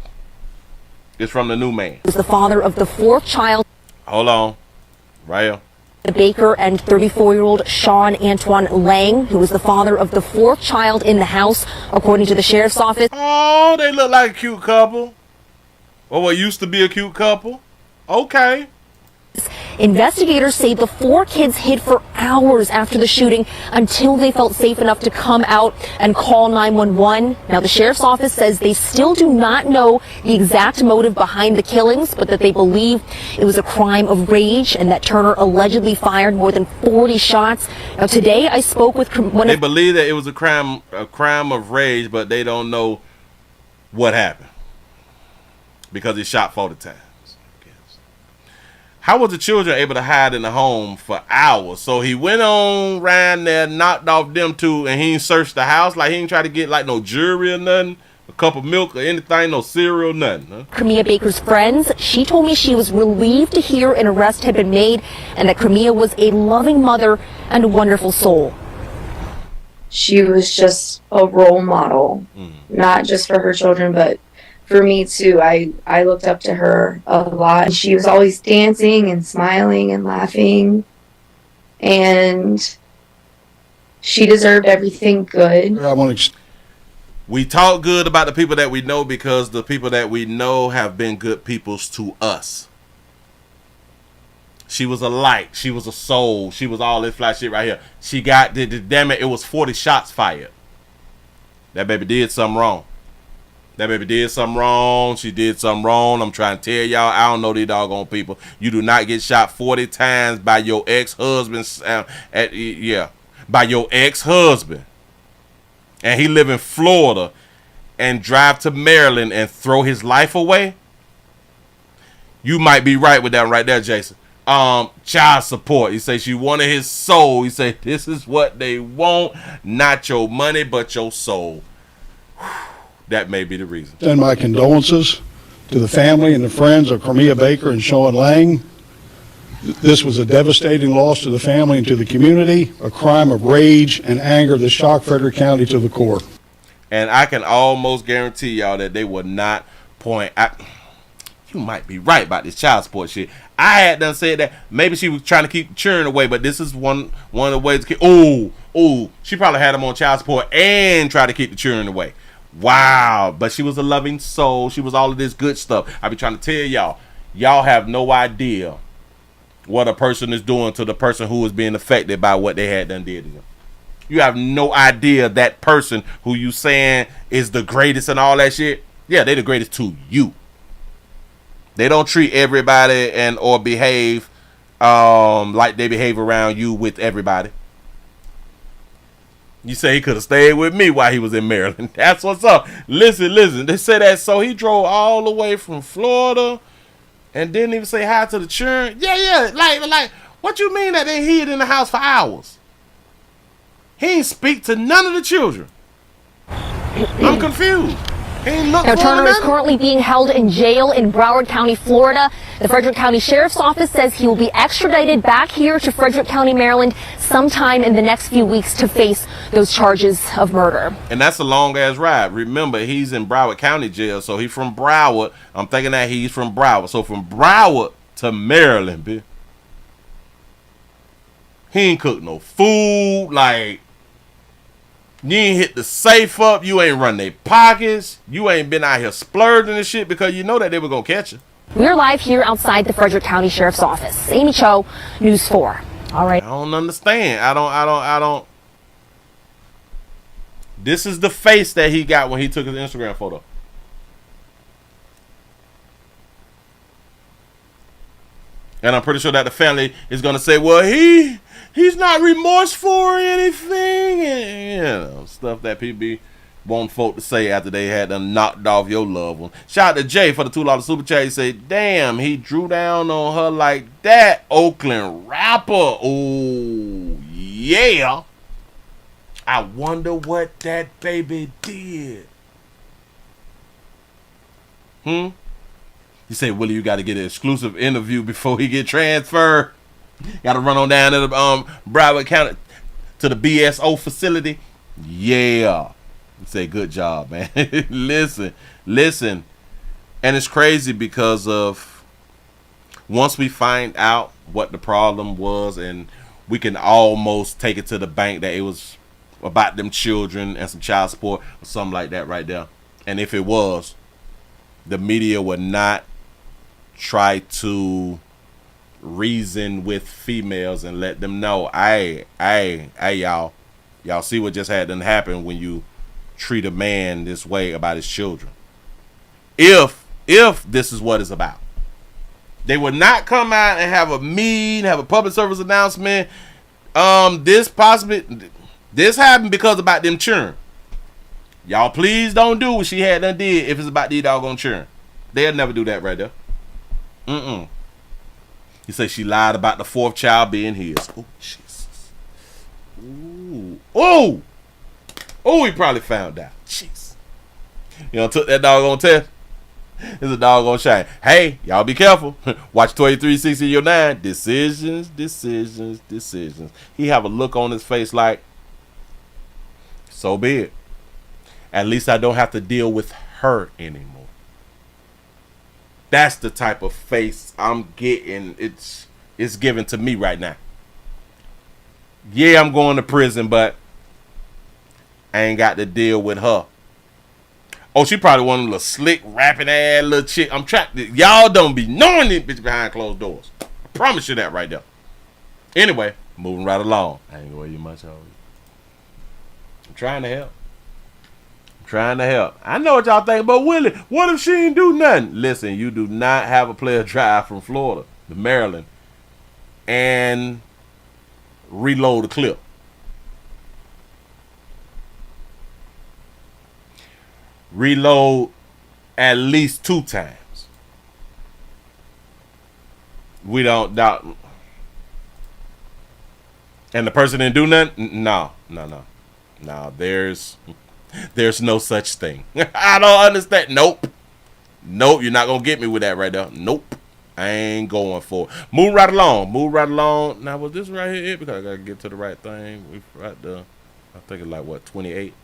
is from the new man. Is the father of the 4th child. Hold on. Right here. Baker and 34-year-old Sean Antoine Lang, who was the father of the 4th child in the house, according to the sheriff's office. Oh, they look like a cute couple. Or what used to be a cute couple. Okay. Investigators say the 4 kids hid for hours after the shooting until they felt safe enough to come out and call 911. Now, the sheriff's office says they still do not know the exact motive behind the killings, but that they believe it was a crime of rage and that Turner allegedly fired more than 40 shots. Now, today I spoke with one. They believe that it was a crime of rage, but they don't know what happened because he shot 40 times. How was the children able to hide in the home for hours? So he went on around there, knocked off them 2, and he ain't searched the house. Like he ain't try to get like no jewelry or nothing, a cup of milk or anything, no cereal, nothing. Huh? Cremia Baker's friends, she told me she was relieved to hear an arrest had been made and that Cremia was a loving mother and a wonderful soul. She was just a role model, not just for her children, but for me too. I looked up to her a lot. She was always dancing and smiling and laughing, and she deserved everything good. We talk good about the people that we know because the people that we know have been good peoples to us. She was a light. She was a soul. She was all this fly shit right here. She got, damn it, it was 40 shots fired. That baby did something wrong. That baby did something wrong. She did something wrong. I'm trying to tell y'all, I don't know these doggone people. You do not get shot 40 times by your ex-husband. Yeah. by your ex-husband, and he live in Florida, and drive to Maryland and throw his life away, you might be right with that right there, Jason. Child support. He say she wanted his soul. He say this is what they want, not your money, but your soul. That may be the reason. Send my condolences to the family and the friends of Cormia Baker and Sean Lang. This was a devastating loss to the family and to the community, a crime of rage and anger that shocked Frederick County to the core. And I can almost guarantee y'all that they will not point out. You might be right about this child support shit. I had done said that maybe she was trying to keep churn away, but this is one of the ways to keep. Oh, she probably had him on child support and tried to keep the churn away. Wow, but she was a loving soul. She was all of this good stuff. I be trying to tell y'all have no idea what a person is doing to the person who is being affected by what they had done did to them. You have no idea that person who you saying is the greatest and all that shit. Yeah, they the greatest to you. They don't treat everybody and or behave like they behave around you with everybody. You say he could have stayed with me while he was in Maryland. That's what's up. Listen. They said that so he drove all the way from Florida and didn't even say hi to the children. Yeah. Like what you mean that they hid in the house for hours? He ain't speak to none of the children. I'm confused. Now, Turner is currently being held in jail in Broward County, Florida. The Frederick County Sheriff's Office says he will be extradited back here to Frederick County, Maryland, sometime in the next few weeks to face those charges of murder. And that's a long-ass ride. Remember, he's in Broward County jail, so he's from Broward. I'm thinking that he's from Broward. So from Broward to Maryland, bitch. He ain't cooked no food, like... You ain't hit the safe up. You ain't run their pockets. You ain't been out here splurging and shit because you know that they were going to catch you. We're live here outside the Frederick County Sheriff's Office. Amy Cho, News 4. All right. I don't understand. I don't. This is the face that he got when he took his Instagram photo. And I'm pretty sure that the family is going to say, well, he's not remorseful or anything. And, you know, stuff that people want folk to say after they had done knocked off your loved one. Shout out to Jay for the $2 super chat. He said, damn, he drew down on her like that. Oakland rapper. Oh, yeah. I wonder what that baby did. You say, Willie, you got to get an exclusive interview before he get transferred. Got to run on down to the Broward County to the BSO facility. Yeah. You say, good job, man. Listen. And it's crazy because of once we find out what the problem was and we can almost take it to the bank that it was about them children and some child support or something like that right there. And if it was, the media would not try to reason with females and let them know, hey, y'all see what just had to happen when you treat a man this way about his children. If this is what it's about, they would not come out and have a meeting, have a public service announcement. This happened because about them children. Y'all please don't do what she had done did if it's about these doggone children. They'll never do that right there. He said she lied about the fourth child being his. Oh, Jesus. Ooh. Oh, he probably found out. Jeez. You know, took that doggone test. It's a doggone shame. Hey, y'all be careful. Watch 2360 your 9. Decisions. He have a look on his face like, so be it. At least I don't have to deal with her anymore. That's the type of face I'm getting. It's given to me right now. Yeah, I'm going to prison, but I ain't got to deal with her. Oh, she probably one of the little slick, rapping ass little chick. I'm trapped. Y'all don't be knowing this bitch behind closed doors. I promise you that right there. Anyway, moving right along. I ain't going to you much over. I'm trying to help. I know what y'all think, but Willie, what if she ain't do nothing? Listen, you do not have a player drive from Florida to Maryland and reload the clip. reload at least 2 times. We don't doubt. And the person didn't do nothing? No. There's no such thing. I don't understand. Nope, you're not going to get me with that right there. Nope. I ain't going for it. Move right along. Now, was this right here? Because I got to get to the right thing. We right there. I think it's like, what, 28?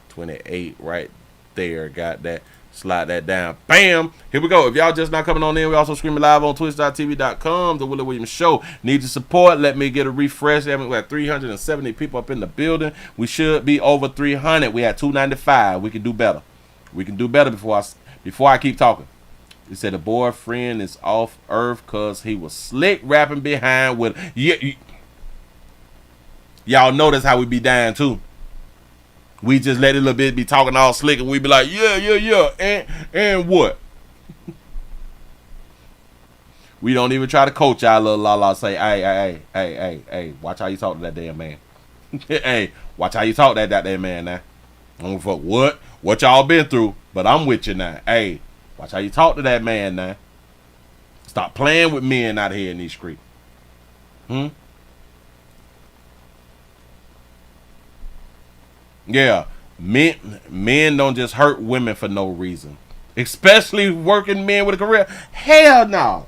28 right there. Got that. Slide that down. Bam. Here we go. If y'all just not coming on in, we also streaming live on twitch.tv.com. The Willie Williams Show. Need your support. Let me get a refresh. We got 370 people up in the building. We should be over 300. We had 295. We can do better. Before I keep talking. He said the boyfriend is off earth because he was slick rapping behind with. Y'all notice how we be dying too. We just let it a little bit be talking all slick and we be like, yeah. And what? We don't even try to coach our little la say, hey, watch how you talk to that damn man. Hey, watch how you talk to that damn man now. I don't fuck what y'all been through, but I'm with you now. Hey, watch how you talk to that man now. Stop playing with men out here in these streets. Yeah, men don't just hurt women for no reason. Especially working men with a career. Hell no.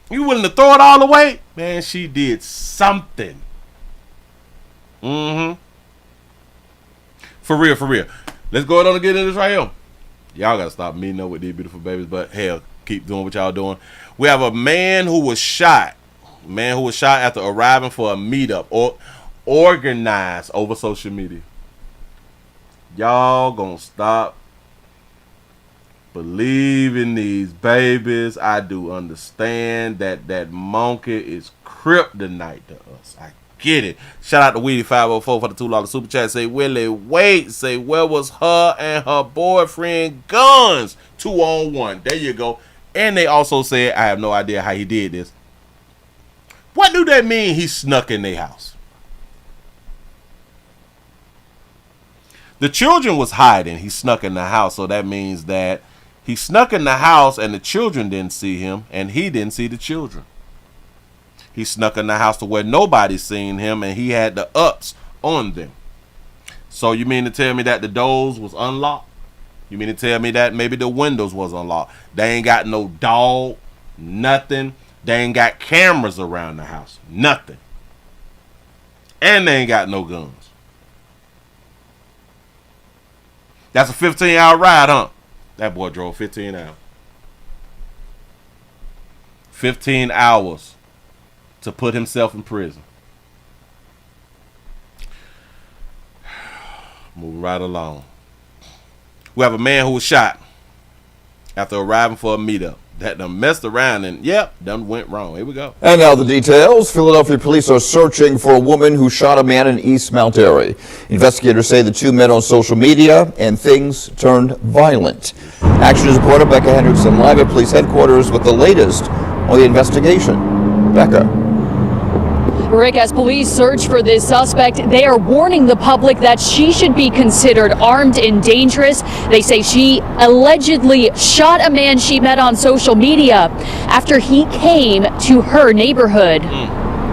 You willing to throw it all away? Man, she did something. For real. Let's go ahead and get into this right here. Y'all gotta stop meeting up with these beautiful babies, but hell, keep doing what y'all doing. We have a man who was shot. After arriving for a meetup or organized over social media. Y'all gonna stop believing these babies. I do understand that monkey is kryptonite to us. I get it. Shout out to Weedy 504 for the $2 super chat. Say, Willie, wait. Say, where was her and her boyfriend guns? 2-on-1. There you go. And they also said, I have no idea how he did this. What do that mean he snuck in their house? The children was hiding. He snuck in the house. So that means that he snuck in the house and the children didn't see him and he didn't see the children. He snuck in the house to where nobody seen him and he had the ups on them. So you mean to tell me that the doors was unlocked? You mean to tell me that maybe the windows was unlocked? They ain't got no dog, nothing. They ain't got cameras around the house, nothing. And they ain't got no guns. That's a 15-hour ride, huh? That boy drove 15 hours. 15 hours to put himself in prison. Moving right along. We have a man who was shot after arriving for a meetup. That done messed around and, done went wrong. Here we go. And now the details. Philadelphia police are searching for a woman who shot a man in East Mount Airy. Investigators say the two met on social media and things turned violent. Action News reporter Becca Hendrickson live at police headquarters with the latest on the investigation. Becca. Rick, as police search for this suspect, they are warning the public that she should be considered armed and dangerous. They say she allegedly shot a man she met on social media after he came to her neighborhood.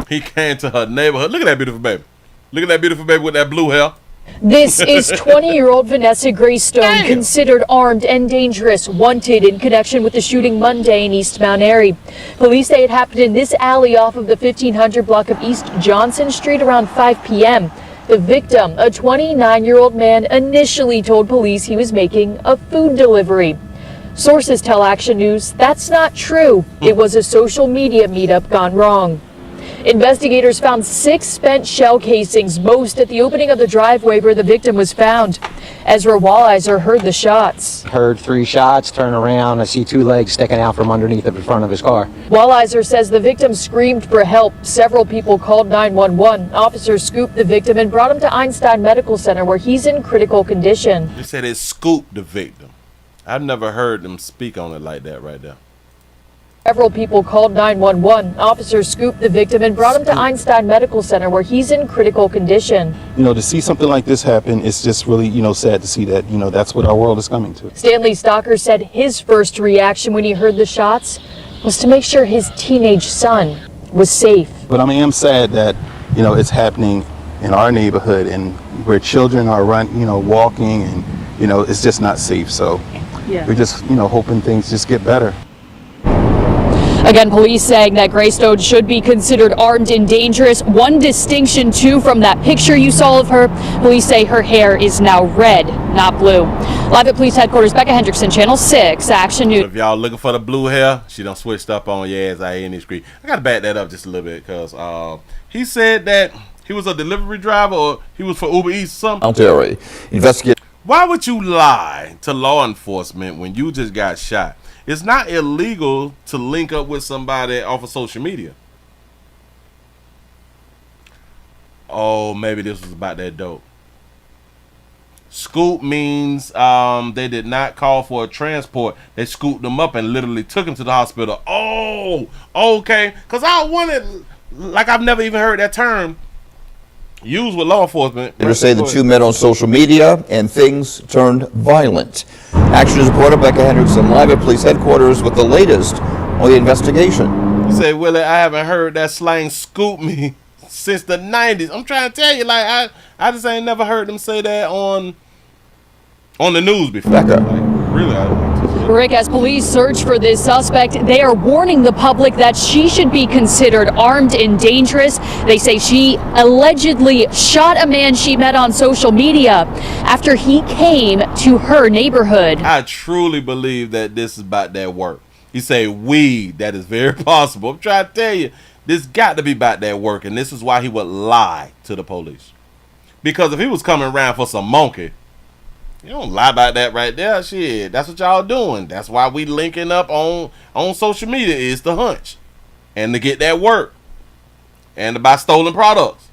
He came to her neighborhood. Look at that beautiful baby. Look at that beautiful baby with that blue hair. This is 20-year-old Vanessa Greystone, considered armed and dangerous, wanted in connection with the shooting Monday in East Mount Airy. Police say it happened in this alley off of the 1500 block of East Johnson Street around 5 p.m. The victim, a 29-year-old man, initially told police he was making a food delivery. Sources tell Action News that's not true. It was a social media meetup gone wrong. Investigators found 6 spent shell casings, most at the opening of the driveway where the victim was found. Ezra Walliser heard the shots. Heard 3 shots, turn around, I see 2 legs sticking out from underneath the front of his car. Walliser says the victim screamed for help. Several people called 911. Officers scooped the victim and brought him to Einstein Medical Center where he's in critical condition. They said they scooped the victim. I've never heard them speak on it like that right there. Several people called 911. Officers scooped the victim and brought him to Einstein Medical Center, where he's in critical condition. You know, to see something like this happen, it's just really, sad to see that, that's what our world is coming to. Stanley Stalker said his first reaction when he heard the shots was to make sure his teenage son was safe. But I am sad that, it's happening in our neighborhood and where children are walking and, it's just not safe. So we're just, hoping things just get better. Again, police saying that Greystone should be considered armed and dangerous. One distinction, too, from that picture you saw of her. Police say her hair is now red, not blue. Live at police headquarters, Becca Hendrickson, Channel 6, Action News. If y'all looking for the blue hair, she done switched up on your ass out here in the street. I got to back that up just a little bit because he said that he was a delivery driver or he was for Uber Eats or something. Investigate. Why would you lie to law enforcement when you just got shot? It's not illegal to link up with somebody off of social media. Oh, maybe this was about that dope. Scoop means they did not call for a transport. They scooped them up and literally took him to the hospital. Oh, okay. Because I wanted, like I've never even heard that term used with law enforcement. They say the two met on social media and things turned violent. Action News reporter Becca Hendrickson live at police headquarters with the latest on the investigation. You say, Willie, I haven't heard that slang scoop me since the 90s. I'm trying to tell you, like, I just ain't never heard them say that on the news before. Becca. Like, really, Rick, as police search for this suspect, they are warning the public that she should be considered armed and dangerous. They say she allegedly shot a man she met on social media after he came to her neighborhood. I truly believe that this is about that work. You say weed, that is very possible. I'm trying to tell you, this got to be about that work, and this is why he would lie to the police. Because if he was coming around for some monkey, you don't lie about that right there. Shit, that's what y'all doing. That's why we linking up on social media is to hunch and to get that work and to buy stolen products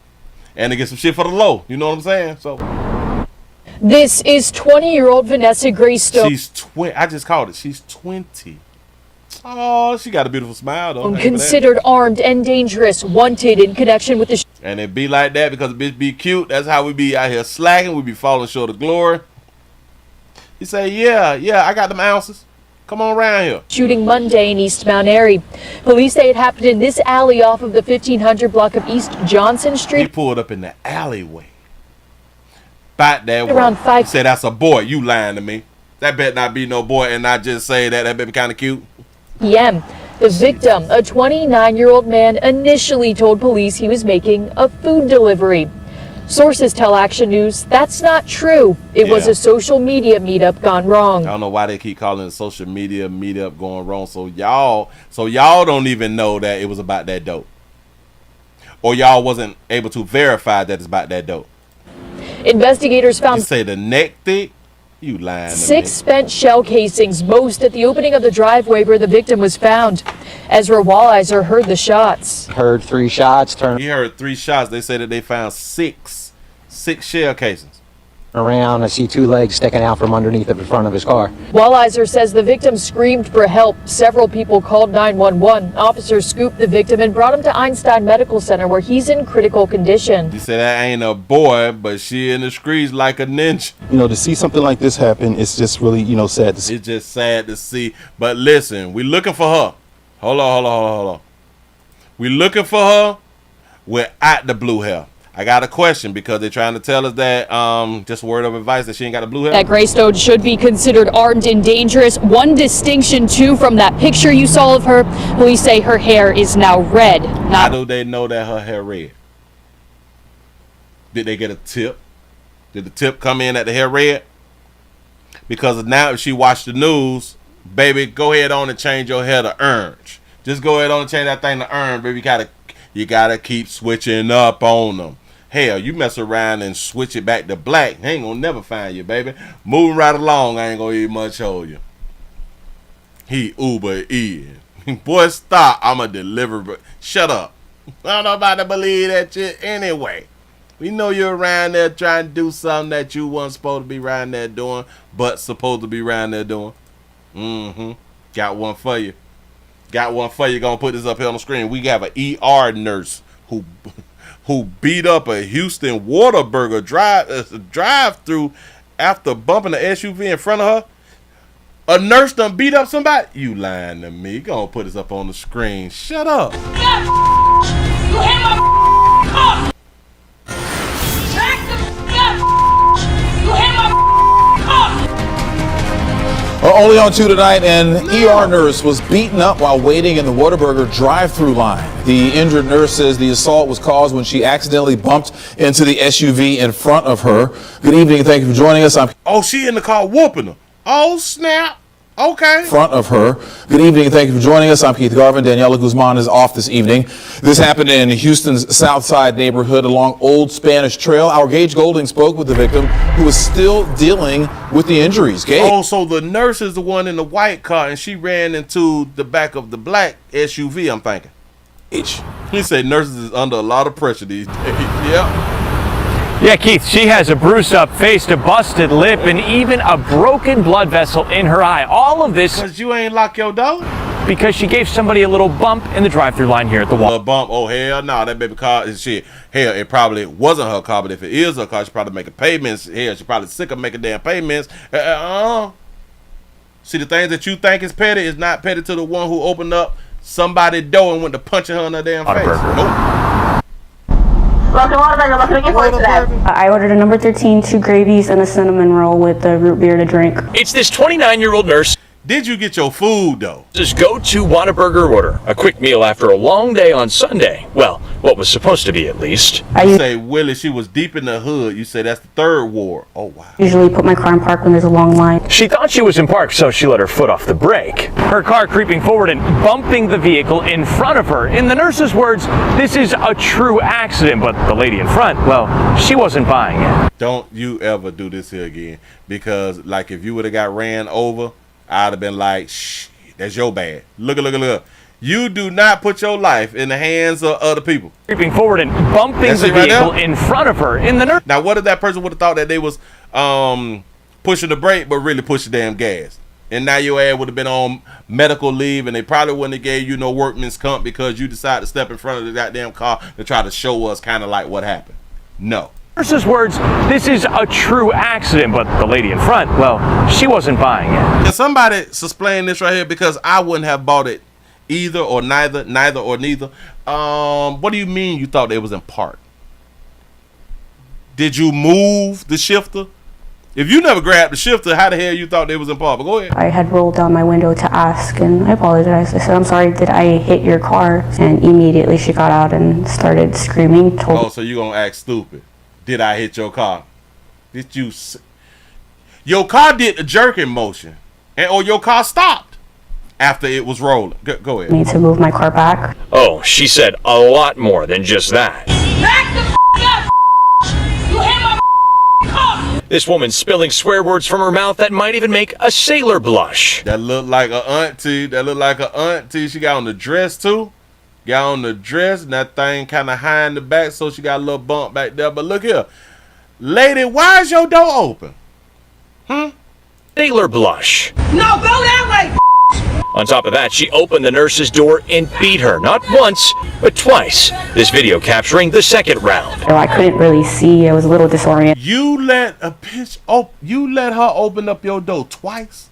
and to get some shit for the low. You know what I'm saying? So this is 20-year-old Vanessa Greystone. She's 20. I just called it. She's 20. Oh, she got a beautiful smile though. Considered armed and dangerous, wanted in connection with the. And it be like that because the bitch be cute. That's how we be out here slacking. We be falling short of glory. He say, yeah, I got them ounces. Come on around here. Shooting Monday in East Mount Airy. Police say it happened in this alley off of the 1500 block of East Johnson Street. He pulled up in the alleyway. About that around word. 5. He said, that's a boy. You lying to me. That better not be no boy and not just say that. That better be kind of cute. p.m. The victim, a 29-year-old man, initially told police he was making a food delivery. Sources tell Action News that's not true. It was a social media meetup gone wrong. I don't know why they keep calling it a social media meetup going wrong. So y'all don't even know that it was about that dope. Or y'all wasn't able to verify that it's about that dope. Investigators found you say the neck thick? You lying to 6 me. spent shell casings, most at the opening of the driveway where the victim was found. Ezra Walliser heard the shots. Heard 3 shots. He heard 3 shots. They say that they found 6 shell casings. Around, I see 2 legs sticking out from underneath the front of his car. Walliser says the victim screamed for help. Several people called 911. Officers scooped the victim and brought him to Einstein Medical Center, where he's in critical condition. He said that ain't a boy, but she in the streets like a ninja. To see something like this happen, it's just really, sad to see. It's just sad to see. But listen, we looking for her. Hold on. We looking for her. We're at the blue hair. I got a question because they're trying to tell us that, just a word of advice, that she ain't got a blue hair. That Greystone should be considered armed and dangerous. One distinction, too, from that picture you saw of her. Police say her hair is now red. How do they know that her hair red? Did they get a tip? Did the tip come in at the hair red? Because now if she watched the news, baby, go ahead on and change your hair to orange. Just go ahead on and change that thing to orange, baby. You gotta keep switching up on them. Hell, you mess around and switch it back to black, I ain't gonna never find you, baby. Moving right along, I ain't gonna even much hold you. He Uber in. Boy, stop. I'm a deliverer. Shut up. I don't know about to believe that shit anyway. We know you're around there trying to do something that you wasn't supposed to be around there doing, but supposed to be around there doing. Got one for you. Got one for you. Gonna put this up here on the screen. We have an ER nurse who beat up a Houston Whataburger drive-through after bumping the SUV in front of her. A nurse done beat up somebody? You lying to me. Gonna put this up on the screen. Shut up. You hit my car. Back the up. You hit my car. Only on 2 tonight, an ER nurse was beaten up while waiting in the Whataburger drive-thru line. The injured nurse says the assault was caused when she accidentally bumped into the SUV in front of her. Good evening, thank you for joining us. Oh, she in the car whooping her. Oh, snap. Okay. Front of her. Good evening, thank you for joining us. I'm Keith Garvin. Daniela Guzman is off this evening. This happened in Houston's South Side neighborhood along Old Spanish Trail. Our Gage Golding spoke with the victim, who is still dealing with the injuries. Gage. Oh, so the nurse is the one in the white car, and she ran into the back of the black SUV, I'm thinking. Gage. He said nurses is under a lot of pressure these days. Yeah. Yeah, Keith, she has a bruised up face, a busted lip, and even a broken blood vessel in her eye. All of this because you ain't lock your door? Because she gave somebody a little bump in the drive-thru line here at the wall. A bump? Oh, hell no. That baby car is shit. Hell, it probably wasn't her car, but if it is her car, she probably making payments. Hell, she probably sick of making damn payments. See, the things that you think is petty is not petty to the one who opened up somebody's door and went to punching her in her damn face. Nope. I ordered a number 13, 2 gravies, and a cinnamon roll with the root beer to drink. It's this 29-year-old nurse. Did you get your food, though? Just go to Whataburger order. A quick meal after a long day on Sunday. Well, what was supposed to be, at least. You say, Willie, she was deep in the hood. You say that's the third ward. Oh, wow. Usually put my car in park when there's a long line. She thought she was in park, so she let her foot off the brake. Her car creeping forward and bumping the vehicle in front of her. In the nurse's words, this is a true accident, but the lady in front, well, she wasn't buying it. Don't you ever do this here again. Because, like, if you would have got ran over, I'd have been like, shh, that's your bad. Look. You do not put your life in the hands of other people. Creeping forward and bumping the vehicle in front of her. Now, what if that person would have thought that they was pushing the brake, but really pushing damn gas? And now your ass would have been on medical leave, and they probably wouldn't have gave you no workman's comp because you decided to step in front of the goddamn car to try to show us kind of like what happened. No. Nurse's words, this is a true accident, but the lady in front, well, she wasn't buying it. Can somebody explain this right here? Because I wouldn't have bought it either or neither or neither. What do you mean you thought they was in park? Did you move the shifter? If you never grabbed the shifter, how the hell you thought they was in park? But go ahead. I had rolled down my window to ask, and I apologized. I said, I'm sorry, did I hit your car? And immediately she got out and started screaming. Oh, so you gonna act stupid. Did I hit your car? Did you? Your car did the jerking motion, or your car stopped after it was rolling. Go ahead. I need to move my car back. Oh, she said a lot more than just that. Back the up. You hit my car. This woman spilling swear words from her mouth that might even make a sailor blush. That looked like a auntie. She got on the dress too. Got on the dress, and that thing kind of high in the back, so she got a little bump back there. But look here. Lady, why is your door open? Sailor blush. No, go that way. On top of that, she opened the nurse's door and beat her, not once, but twice. This video capturing the second round. I couldn't really see. I was a little disoriented. You let her open up your door twice?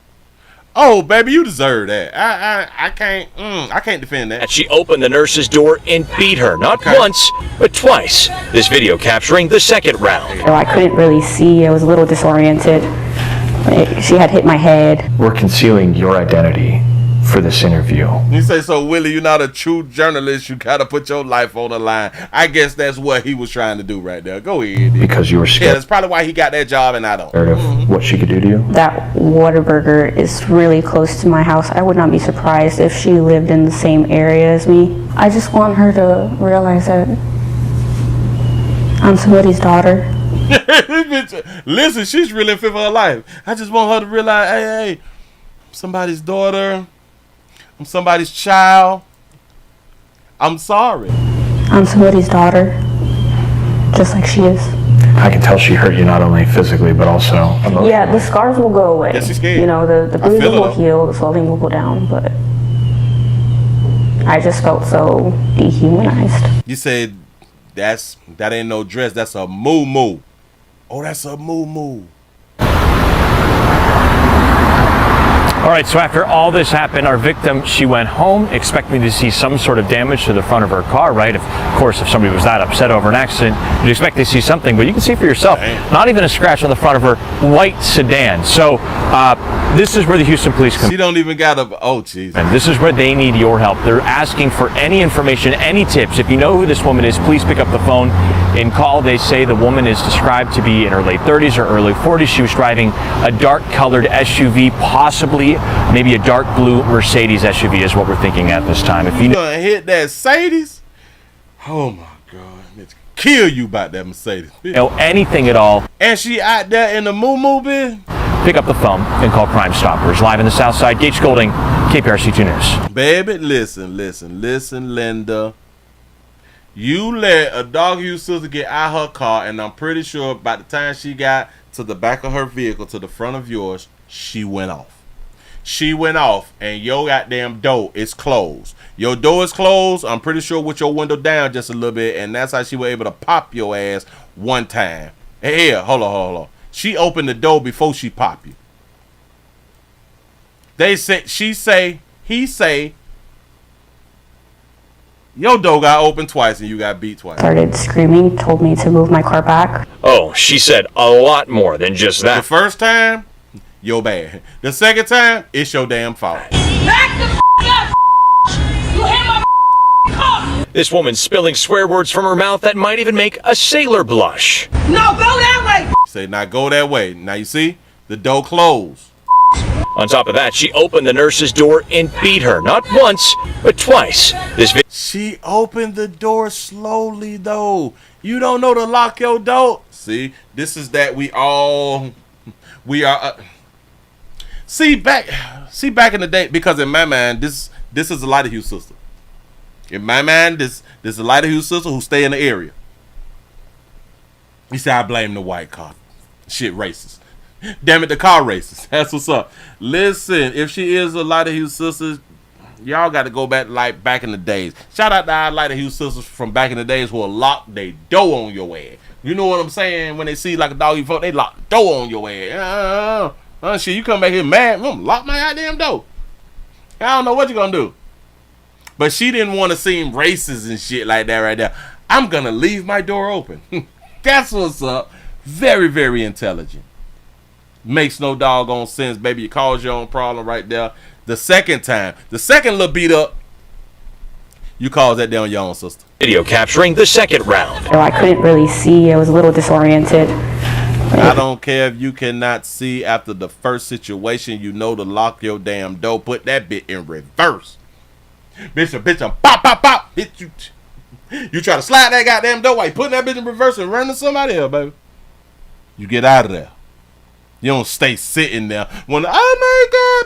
Oh, baby, you deserve that. I can't defend that. She opened the nurse's door and beat her, not once, but twice. This video capturing the second round. I couldn't really see. I was a little disoriented. She had hit my head. We're concealing your identity for this interview. You say, so Willie, you're not a true journalist. You gotta put your life on the line. I guess that's what he was trying to do right there. Go ahead. Because you were scared. Yeah, that's probably why he got that job and I don't. Scared of what she could do to you? That Whataburger is really close to my house. I would not be surprised if she lived in the same area as me. I just want her to realize that I'm somebody's daughter. Listen, she's really in fear for her life. I just want her to realize, hey, I'm somebody's daughter. I'm somebody's child. I'm sorry. I'm somebody's daughter, just like she is. I can tell she hurt you not only physically, but also emotionally. Yeah, the scars will go away. Yeah, she's scared. You know, the bruises will heal, the swelling will go down, but I just felt so dehumanized. You said that ain't no dress. That's a moo-moo. Oh, that's a moo-moo. All right, so after all this happened, our victim, she went home expecting to see some sort of damage to the front of her car, right? Of course, if somebody was that upset over an accident, you'd expect to see something, but you can see for yourself, not even a scratch on the front of her white sedan. So this is where the Houston police come. She don't even got a, oh, jeez. And this is where they need your help. They're asking for any information, any tips. If you know who this woman is, please pick up the phone and call. They say the woman is described to be in her late 30s or early 40s. She was driving a dark-colored SUV, possibly maybe a dark blue Mercedes SUV is what we're thinking at this time. If you gonna hit that Mercedes, oh my God, it's kill you about that Mercedes. know anything at all, And she out there in the moo-moo bin. pick up the phone and call Crime Stoppers. Live in the South Side, Gage Golding, KPRC2 News. Baby, listen, Linda. You let a dog-hugh sister get out her car, and I'm pretty sure by the time she got to the back of her vehicle, to the front of yours, she went off. She went off, and your goddamn door is closed. Your door is closed, I'm pretty sure, with your window down just a little bit, and that's how she was able to pop your ass one time. Hey, here, hold on. She opened the door before she popped you. They say, he say, your door got opened twice and you got beat twice. Started screaming, told me to move my car back. Oh, she said a lot more than just The that. first time, you're bad. The second time, it's your damn fault. Back the up! You hit my car! This woman spilling swear words from her mouth that might even make a sailor blush. No, go that way! Say, now go that way. Now you see, the door closed. On top of that, she opened the nurse's door and beat her, not once, but twice. She opened the door slowly, though. You don't know to lock your door. See, this is that we are. See back in the day, because in my mind, this is a Lighter Hugh sister. In my mind, this is a Lighter Hugh sister who stay in the area. You say, I blame the white car. Shit, racist. Damn it, the car racist. That's what's up. Listen, if she is a Lighter Hugh sister, y'all got to go back like back in the days. Shout out to our Lighter Hugh sisters from back in the days who will lock their door on your ass. You know what I'm saying? When they see like a dog you fuck, they lock the door on your ass. Shit, you come back here mad, I'm gonna lock my goddamn door. I don't know what you're gonna do. But she didn't want to seem racist and shit like that right there. I'm gonna leave my door open. That's what's up. Very, very intelligent. Makes no doggone sense, baby. You caused your own problem right there. The second little beat up, you caused that down your own sister. Video capturing the second round. So I couldn't really see. I was a little disoriented. I don't care if you cannot see after the first situation. You know to lock your damn door. Put that bit in reverse. Bitch, pop. Hit you. You try to slide that goddamn door while you putting that bitch in reverse and running somebody else, baby. You get out of there. You don't stay sitting there when, oh my God,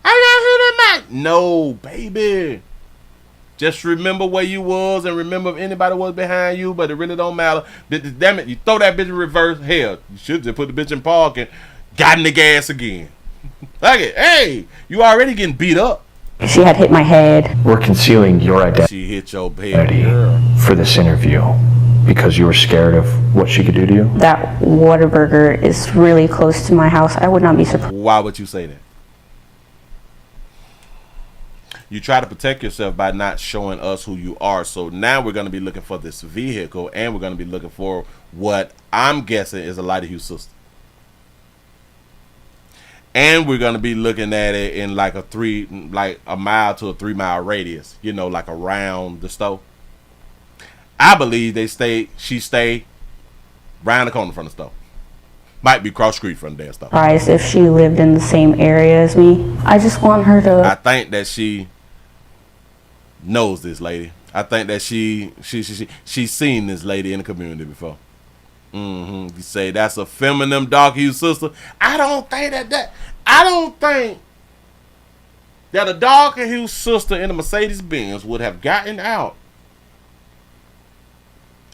I got hit in my. No, baby. Just remember where you was and remember if anybody was behind you, but it really don't matter. Damn it, you throw that bitch in reverse. Hell, you should just put the bitch in park and got in the gas again. Like it. Hey, you already getting beat up. She had hit my head. We're concealing your identity She hit your head. for this interview because you were scared of what she could do to you. That Whataburger is really close to my house. I would not be surprised. Why would you say that? You try to protect yourself by not showing us who you are. So now we're going to be looking for this vehicle, and we're going to be looking for what I'm guessing is a Lighter Hugh sister. And we're going to be looking at it in like a mile to a 3 mile radius, you know, like around the store. I believe she stayed round the corner from the store. Might be cross street from the damn store. Surprised if she lived in the same area as me. I just want her to. I think that she knows this lady. I think that she's seen this lady in the community before. You say that's a feminine dark hue sister. I don't think that a dark hue sister in a Mercedes Benz would have gotten out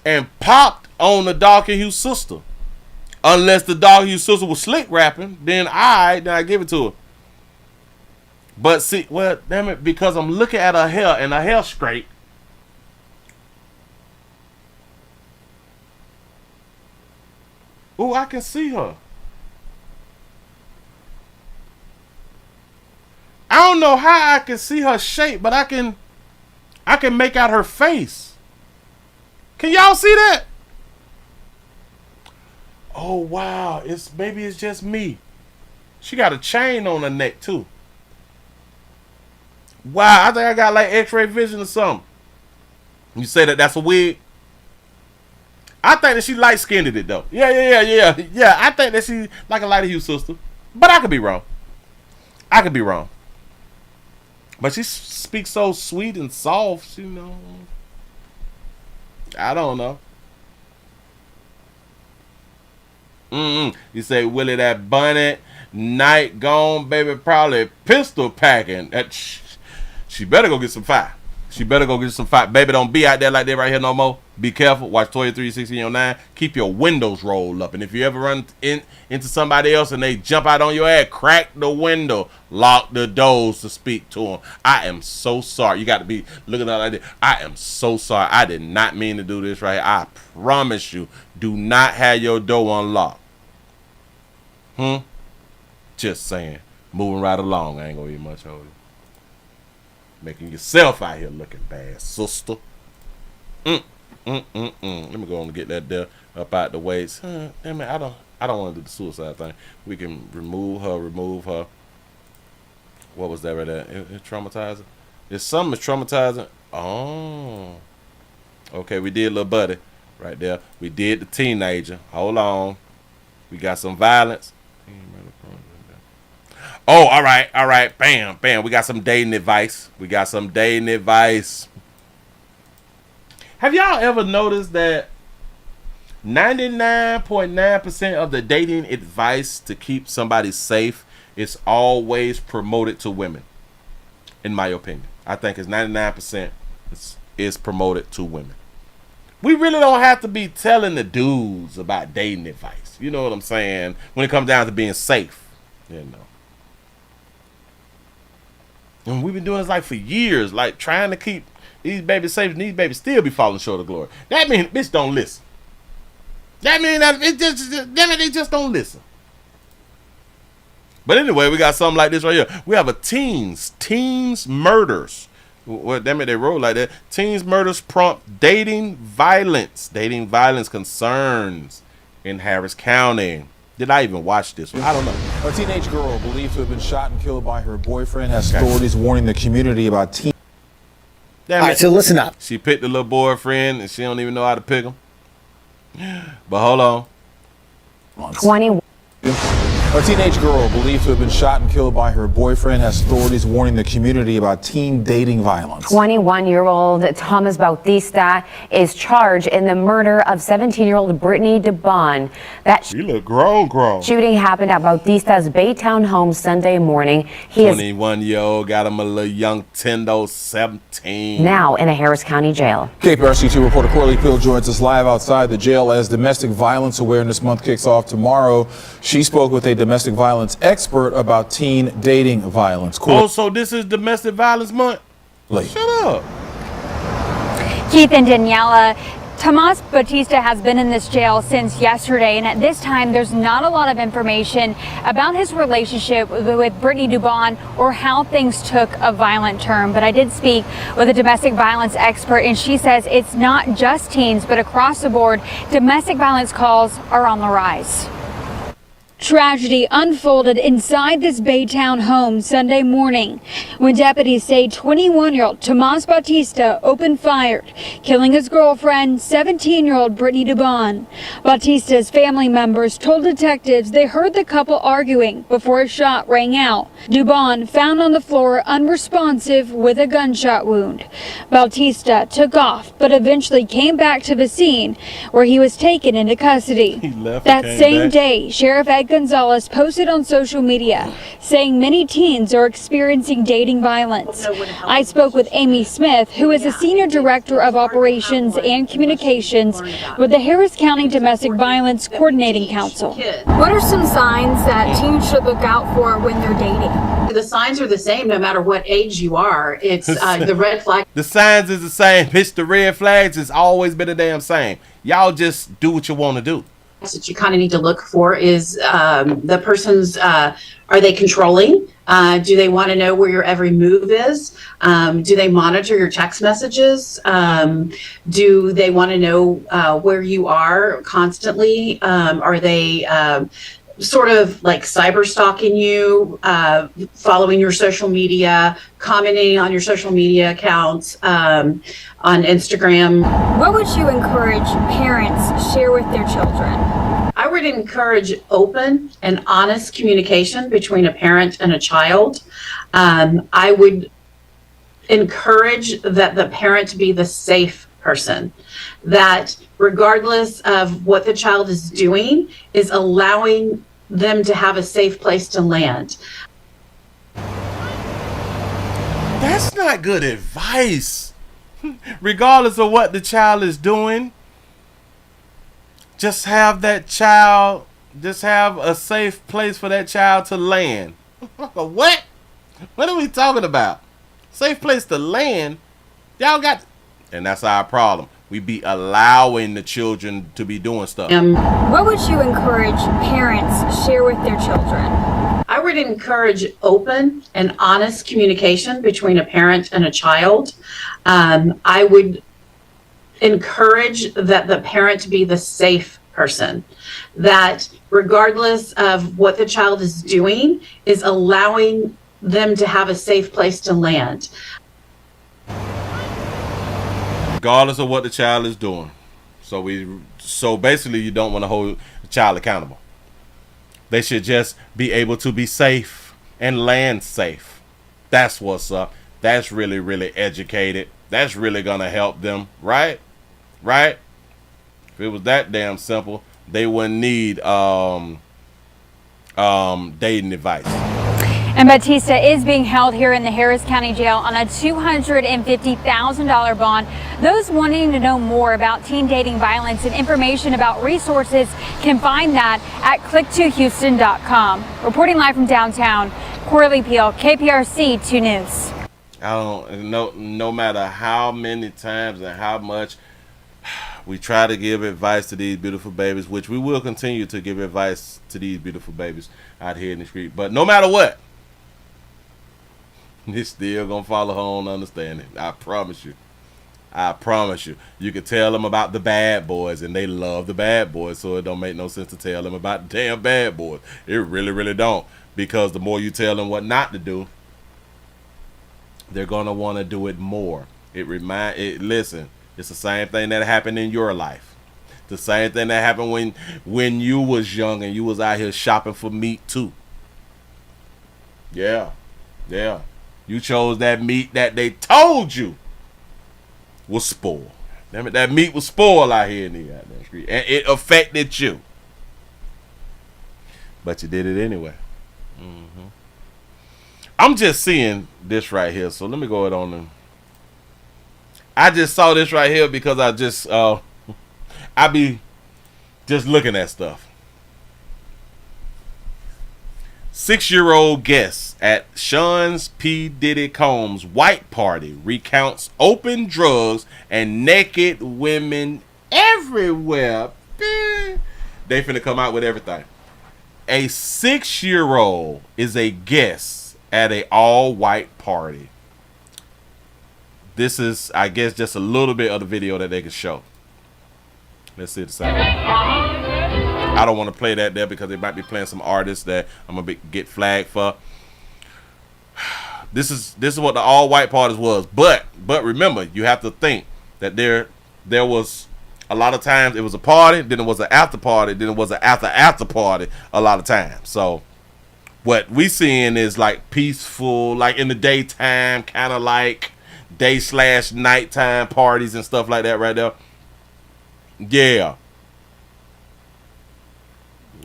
and popped on the dark hue sister, unless the dark hue sister was slick rapping. Then I give it to her. But see, well, damn it, because I'm looking at her hair and her hair straight. Oh, I can see her. I don't know how I can see her shape, but I can make out her face. Can y'all see that? Oh wow, maybe it's just me. She got a chain on her neck too. Wow, I think I got like X-ray vision or something. You say that's a wig? I think that she light-skinned it though. Yeah. I think that she like a lighter hue sister, but I could be wrong. But she speaks so sweet and soft, you know. I don't know. You say, Willie, that bunny night gone, baby, probably pistol packing. She better go get some fire. Baby, don't be out there like that right here no more. Be careful. Watch Toya 360 on 9. Keep your windows rolled up. And if you ever run into somebody else and they jump out on your ass, crack the window. Lock the doors to speak to them. I am so sorry. You got to be looking at like that. I am so sorry. I did not mean to do this right here. I promise you. Do not have your door unlocked. Just saying. Moving right along. I ain't going to be much older. Making yourself out here looking bad, sister. Let me go on and get that there up out the way. Damn it, I don't want to do the suicide thing. We can remove her. What was that right there? It's traumatizing. If something is traumatizing. Oh. Okay, we did little buddy right there. We did the teenager. Hold on. We got some violence. Oh, all right. Bam. We got some dating advice. Have y'all ever noticed that 99.9% of the dating advice to keep somebody safe is always promoted to women? In my opinion, I think it's 99% is promoted to women. We really don't have to be telling the dudes about dating advice. You know what I'm saying? When it comes down to being safe, you know. And we've been doing this like for years, like trying to keep these babies safe, and these babies still be falling short of glory. That means bitch don't listen. That means that they just don't listen. But anyway, we got something like this right here. We have a teens murders. Well, damn it, they roll like that. Teens murders prompt dating violence concerns in Harris County. Did I even watch this one? I don't know. A teenage girl believed to have been shot and killed by her boyfriend has authorities warning the community about teen. Damn All right, so listen up. She picked the little boyfriend and she don't even know how to pick him. But hold on. 21. A teenage girl believed to have been shot and killed by her boyfriend has authorities warning the community about teen dating violence. 21-year-old Thomas Bautista is charged in the murder of 17-year-old Brittany DeBon. She look grown. Shooting happened at Bautista's Baytown home Sunday morning. He 21-year-old got him a little young Tendo 17. Now in a Harris County jail. KPRC2 reporter Corley Pill joins us live outside the jail as Domestic Violence Awareness Month kicks off tomorrow. She spoke with a domestic violence expert about teen dating violence. Oh, so this is Domestic Violence Month? Shut up. Keith and Daniela, Tomas Bautista has been in this jail since yesterday, and at this time there's not a lot of information about his relationship with Brittany DeBon or how things took a violent turn. But I did speak with a domestic violence expert, and she says it's not just teens, but across the board, domestic violence calls are on the rise. Tragedy unfolded inside this Baytown home Sunday morning when deputies say 21-year-old Tomas Bautista opened fire, killing his girlfriend, 17-year-old Brittany DeBon. Bautista's family members told detectives they heard the couple arguing before a shot rang out. DeBon found on the floor unresponsive with a gunshot wound. Bautista took off but eventually came back to the scene where he was taken into custody. That same day, Sheriff Ed Gonzalez posted on social media, saying many teens are experiencing dating violence. I spoke with Amy Smith, who is a senior director of operations and communications with the Harris County Domestic Violence Coordinating Council. What are some signs that teens should look out for when they're dating? The signs are the same no matter what age you are. It's the red flag. The signs is the same. Bitch, the red flags has always been the damn same. Y'all just do what you want to do. That you kind of need to look for is the person's, are they controlling? Do they want to know where your every move is? Do they monitor your text messages? Do they want to know where you are constantly? Are they sort of like cyber stalking you, following your social media, commenting on your social media accounts, on Instagram? What would you encourage parents share with their children? I would encourage open and honest communication between a parent and a child. I would encourage that the parent be the safe person, that regardless of what the child is doing, is allowing them to have a safe place to land. That's not good advice. Regardless of what the child is doing, just have a safe place for that child to land. What? What are we talking about? Safe place to land? Y'all got... And that's our problem. We be allowing the children to be doing stuff. What would you encourage parents share with their children? I would encourage open and honest communication between a parent and a child. I would encourage that the parent be the safe person, that regardless of what the child is doing, is allowing them to have a safe place to land. Regardless of what the child is doing. So basically you don't want to hold the child accountable. They should just be able to be safe and land safe. That's what's up. That's really, really educated. That's really gonna help them, right? Right? If it was that damn simple, they wouldn't need dating advice. And Batista is being held here in the Harris County Jail on a $250,000 bond. Those wanting to know more about teen dating violence and information about resources can find that at click2houston.com. Reporting live from downtown, Corley Peel, KPRC 2 News. No matter how many times and how much we try to give advice to these beautiful babies, which we will continue to give advice to these beautiful babies out here in the street. But no matter what, you're still gonna follow her on understanding. I promise you. I promise you. You can tell them about the bad boys, and they love the bad boys, so it don't make no sense to tell them about the damn bad boys. It really, really don't. Because the more you tell them what not to do, they're gonna want to do it more. Listen, it's the same thing that happened in your life. The same thing that happened when you was young and you was out here shopping for meat too. Yeah. You chose that meat that they told you was spoiled. That meat was spoiled out here in the goddamn street, and it affected you. But you did it anyway. I'm just seeing this right here, so let me go on and I just saw this right here because I be just looking at stuff. 6-year-old guest at Sean's P. Diddy Combs' white party recounts open drugs and naked women everywhere. They finna come out with everything. A 6-year-old is a guest at a all-white party. This is, I guess, just a little bit of the video that they can show. Let's see the sound. I don't want to play that there because they might be playing some artists that I'm gonna get flagged for. This is what the all-white parties was. But remember, you have to think that there was a lot of times it was a party, then it was an after party, then it was an after party a lot of times. So what we seeing is like peaceful, like in the daytime, kind of like day/nighttime parties and stuff like that right there. Yeah.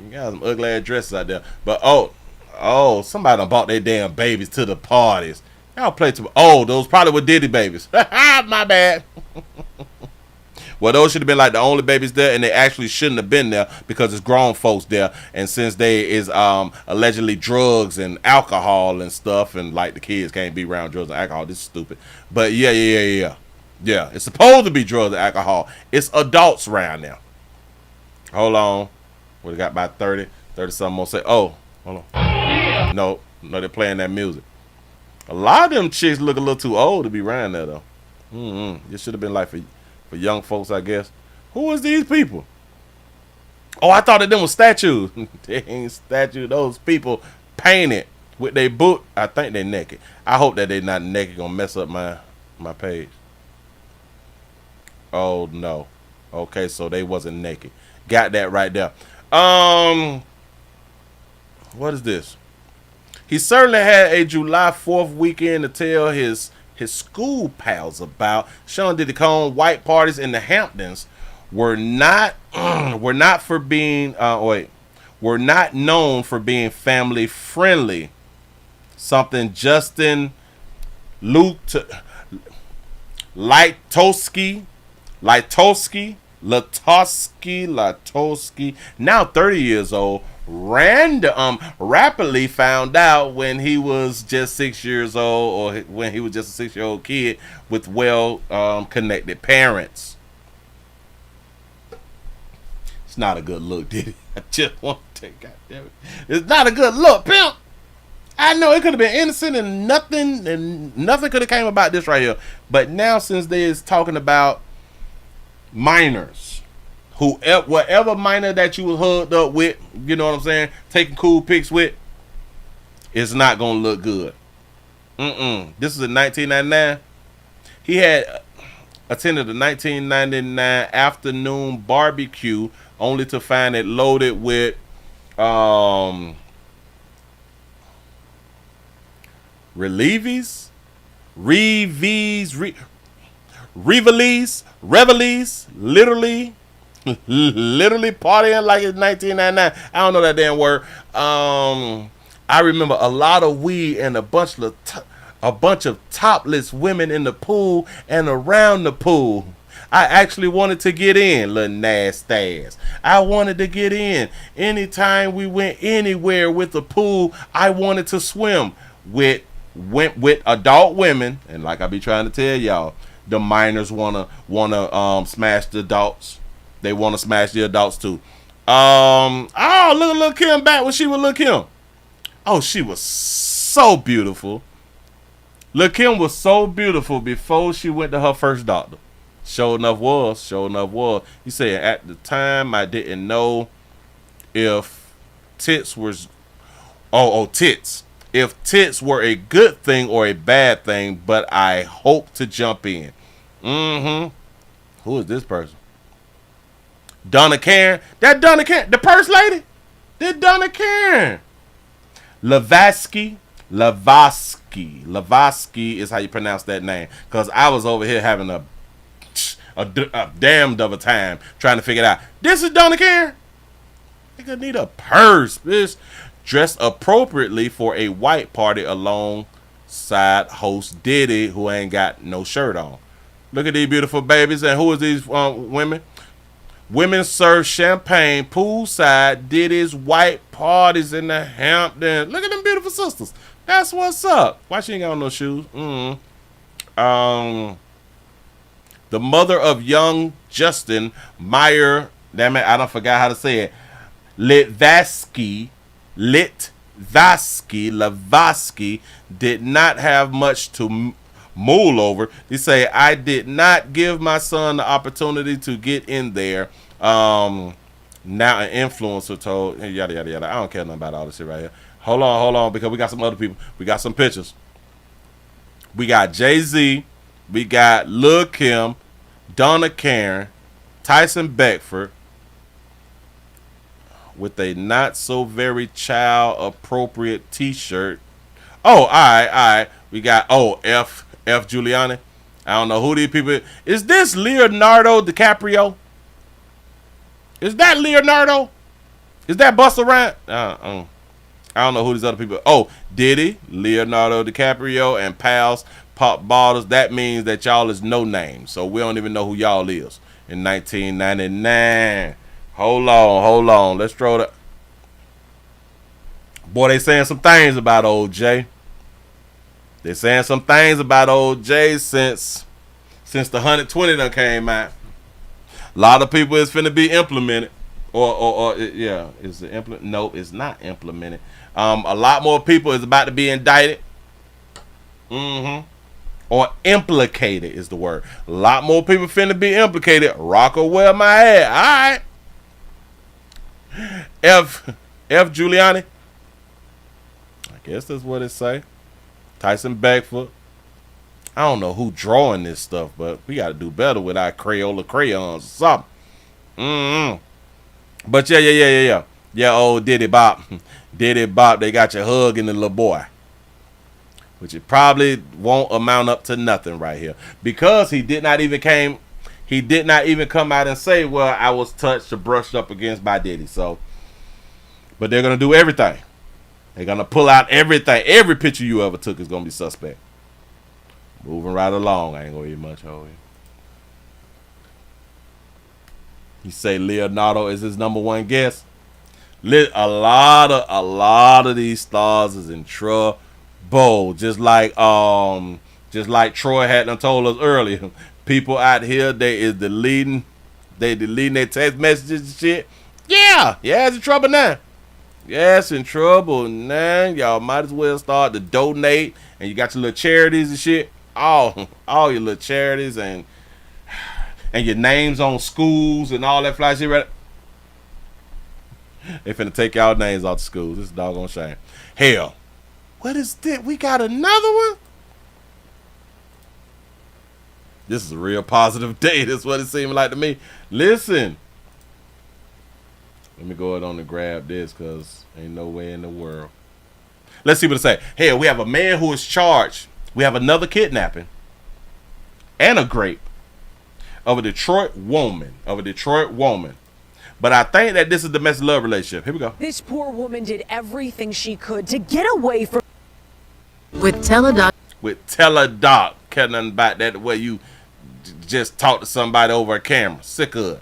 You got some ugly ass dresses out there. But somebody done bought their damn babies to the parties. Y'all play too. Oh, those probably were Diddy babies. My bad. Well, those should have been like the only babies there, and they actually shouldn't have been there because it's grown folks there. And since they is allegedly drugs and alcohol and stuff, and like the kids can't be around drugs and alcohol, this is stupid. But yeah, it's supposed to be drugs and alcohol. It's adults around now. Hold on, we got about 30 something more. Say, oh, hold on. No, they're playing that music. A lot of them chicks look a little too old to be around there though. This should have been like for young folks, I guess. Who is these people? Oh, I thought that them was statues. They ain't statues. Those people painted with their boot. I think they naked. I hope that they not naked. Gonna mess up my page. Oh no. Okay, so they wasn't naked. Got that right there. What is this? He certainly had a July 4th weekend to tell his school pals about. Sean Diddy Combs white parties in the Hamptons were not known for being family friendly. Something Justin Latowski, now 30 years old, rapidly found out when he was just 6 years old, or when he was just a 6-year-old kid with connected parents. It's not a good look, Diddy. I just want to take, goddamn it. It's not a good look, pimp. I know it could have been innocent and nothing could have came about this right here. But now, since they is talking about minors, whatever minor that you was hooked up with, you know what I'm saying, taking cool pics with, it's not gonna look good. This is in 1999. He had attended a 1999 afternoon barbecue only to find it loaded with reveillees, literally partying like it's 1999. I don't know that damn word. I remember a lot of weed and a bunch of topless women in the pool and around the pool. I actually wanted to get in, little nasty ass. I wanted to get in. Anytime we went anywhere with the pool, I wanted to swim with adult women. And like I be trying to tell y'all, the minors wanna smash the adults. They want to smash the adults too. Look at Lil' Kim back when she was Lil' Kim. Oh, she was so beautiful. Lil' Kim was so beautiful before she went to her first doctor. Sure enough was. He said at the time I didn't know if tits was tits. If tits were a good thing or a bad thing, but I hope to jump in. Who is this person? Donna Karen. That Donna Karen. The purse lady? That Donna Karen. Lavatsky is how you pronounce that name. Because I was over here having a damned of a time trying to figure it out. This is Donna Karen? Nigga need a purse, bitch. Dressed appropriately for a white party alongside host Diddy, who ain't got no shirt on. Look at these beautiful babies. And who is these women? Women serve champagne poolside Diddy's white parties in the Hamptons. Look at them beautiful sisters. That's what's up. Why she ain't got on no shoes? The mother of young Justin Meyer, damn it, I don't forgot how to say it. Lavatsky did not have much to mull over. They say, I did not give my son the opportunity to get in there. Now an influencer told, yada, yada, yada. I don't care nothing about all this shit right here. Hold on, because we got some other people. We got some pictures. We got Jay-Z. We got Lil' Kim, Donna Karen, Tyson Beckford, with a not so very child appropriate t-shirt. Oh, all right. We got F Giuliani. I don't know who these people is. Is this Leonardo DiCaprio? Is that Leonardo? Is that Busta Rhymes? I don't know who these other people. Oh, Diddy, Leonardo DiCaprio, and pals pop bottles. That means that y'all is no name. So we don't even know who y'all is in 1999. Hold on. Let's throw the. Boy, they saying some things about old Jay. They saying some things about old Jay since the 120 done came out. A lot of people is finna be implemented. Or yeah, is it implement? No, it's not implemented. A lot more people is about to be indicted. Or implicated is the word. A lot more people finna be implicated. Rock or wear my head. All right. F Giuliani. I guess that's what it say. Tyson Beckford. I don't know who drawing this stuff, but we got to do better with our Crayola crayons or something. But yeah. Yeah, old Diddy Bop. Diddy Bop, they got you hugging the little boy. Which it probably won't amount up to nothing right here. Because he did not even come out and say, well, I was touched or brushed up against by Diddy. So, but they're going to do everything. They're going to pull out everything. Every picture you ever took is going to be suspect. Moving right along. I ain't going to eat much over here. You say Leonardo is his number one guest. A lot of these stars is in trouble. Just like Troy had done told us earlier. People out here, they deleting their text messages and shit. Yeah, it's in trouble now. Yes, in trouble now. Y'all might as well start to donate, and you got your little charities and shit. All your little charities and your names on schools and all that fly shit. Right? They finna take y'all names off the schools. This is doggone shame. Hell, what is this? We got another one. This is a real positive day. That's what it seemed like to me. Listen. Let me go ahead on and grab this because ain't no way in the world. Let's see what it say. Hey, we have a man who is charged. We have another kidnapping and a rape of a Detroit woman. But I think that this is domestic love relationship. Here we go. This poor woman did everything she could to get away from. With Teledoc. Care nothing about that the way you just talk to somebody over a camera. Sick of it.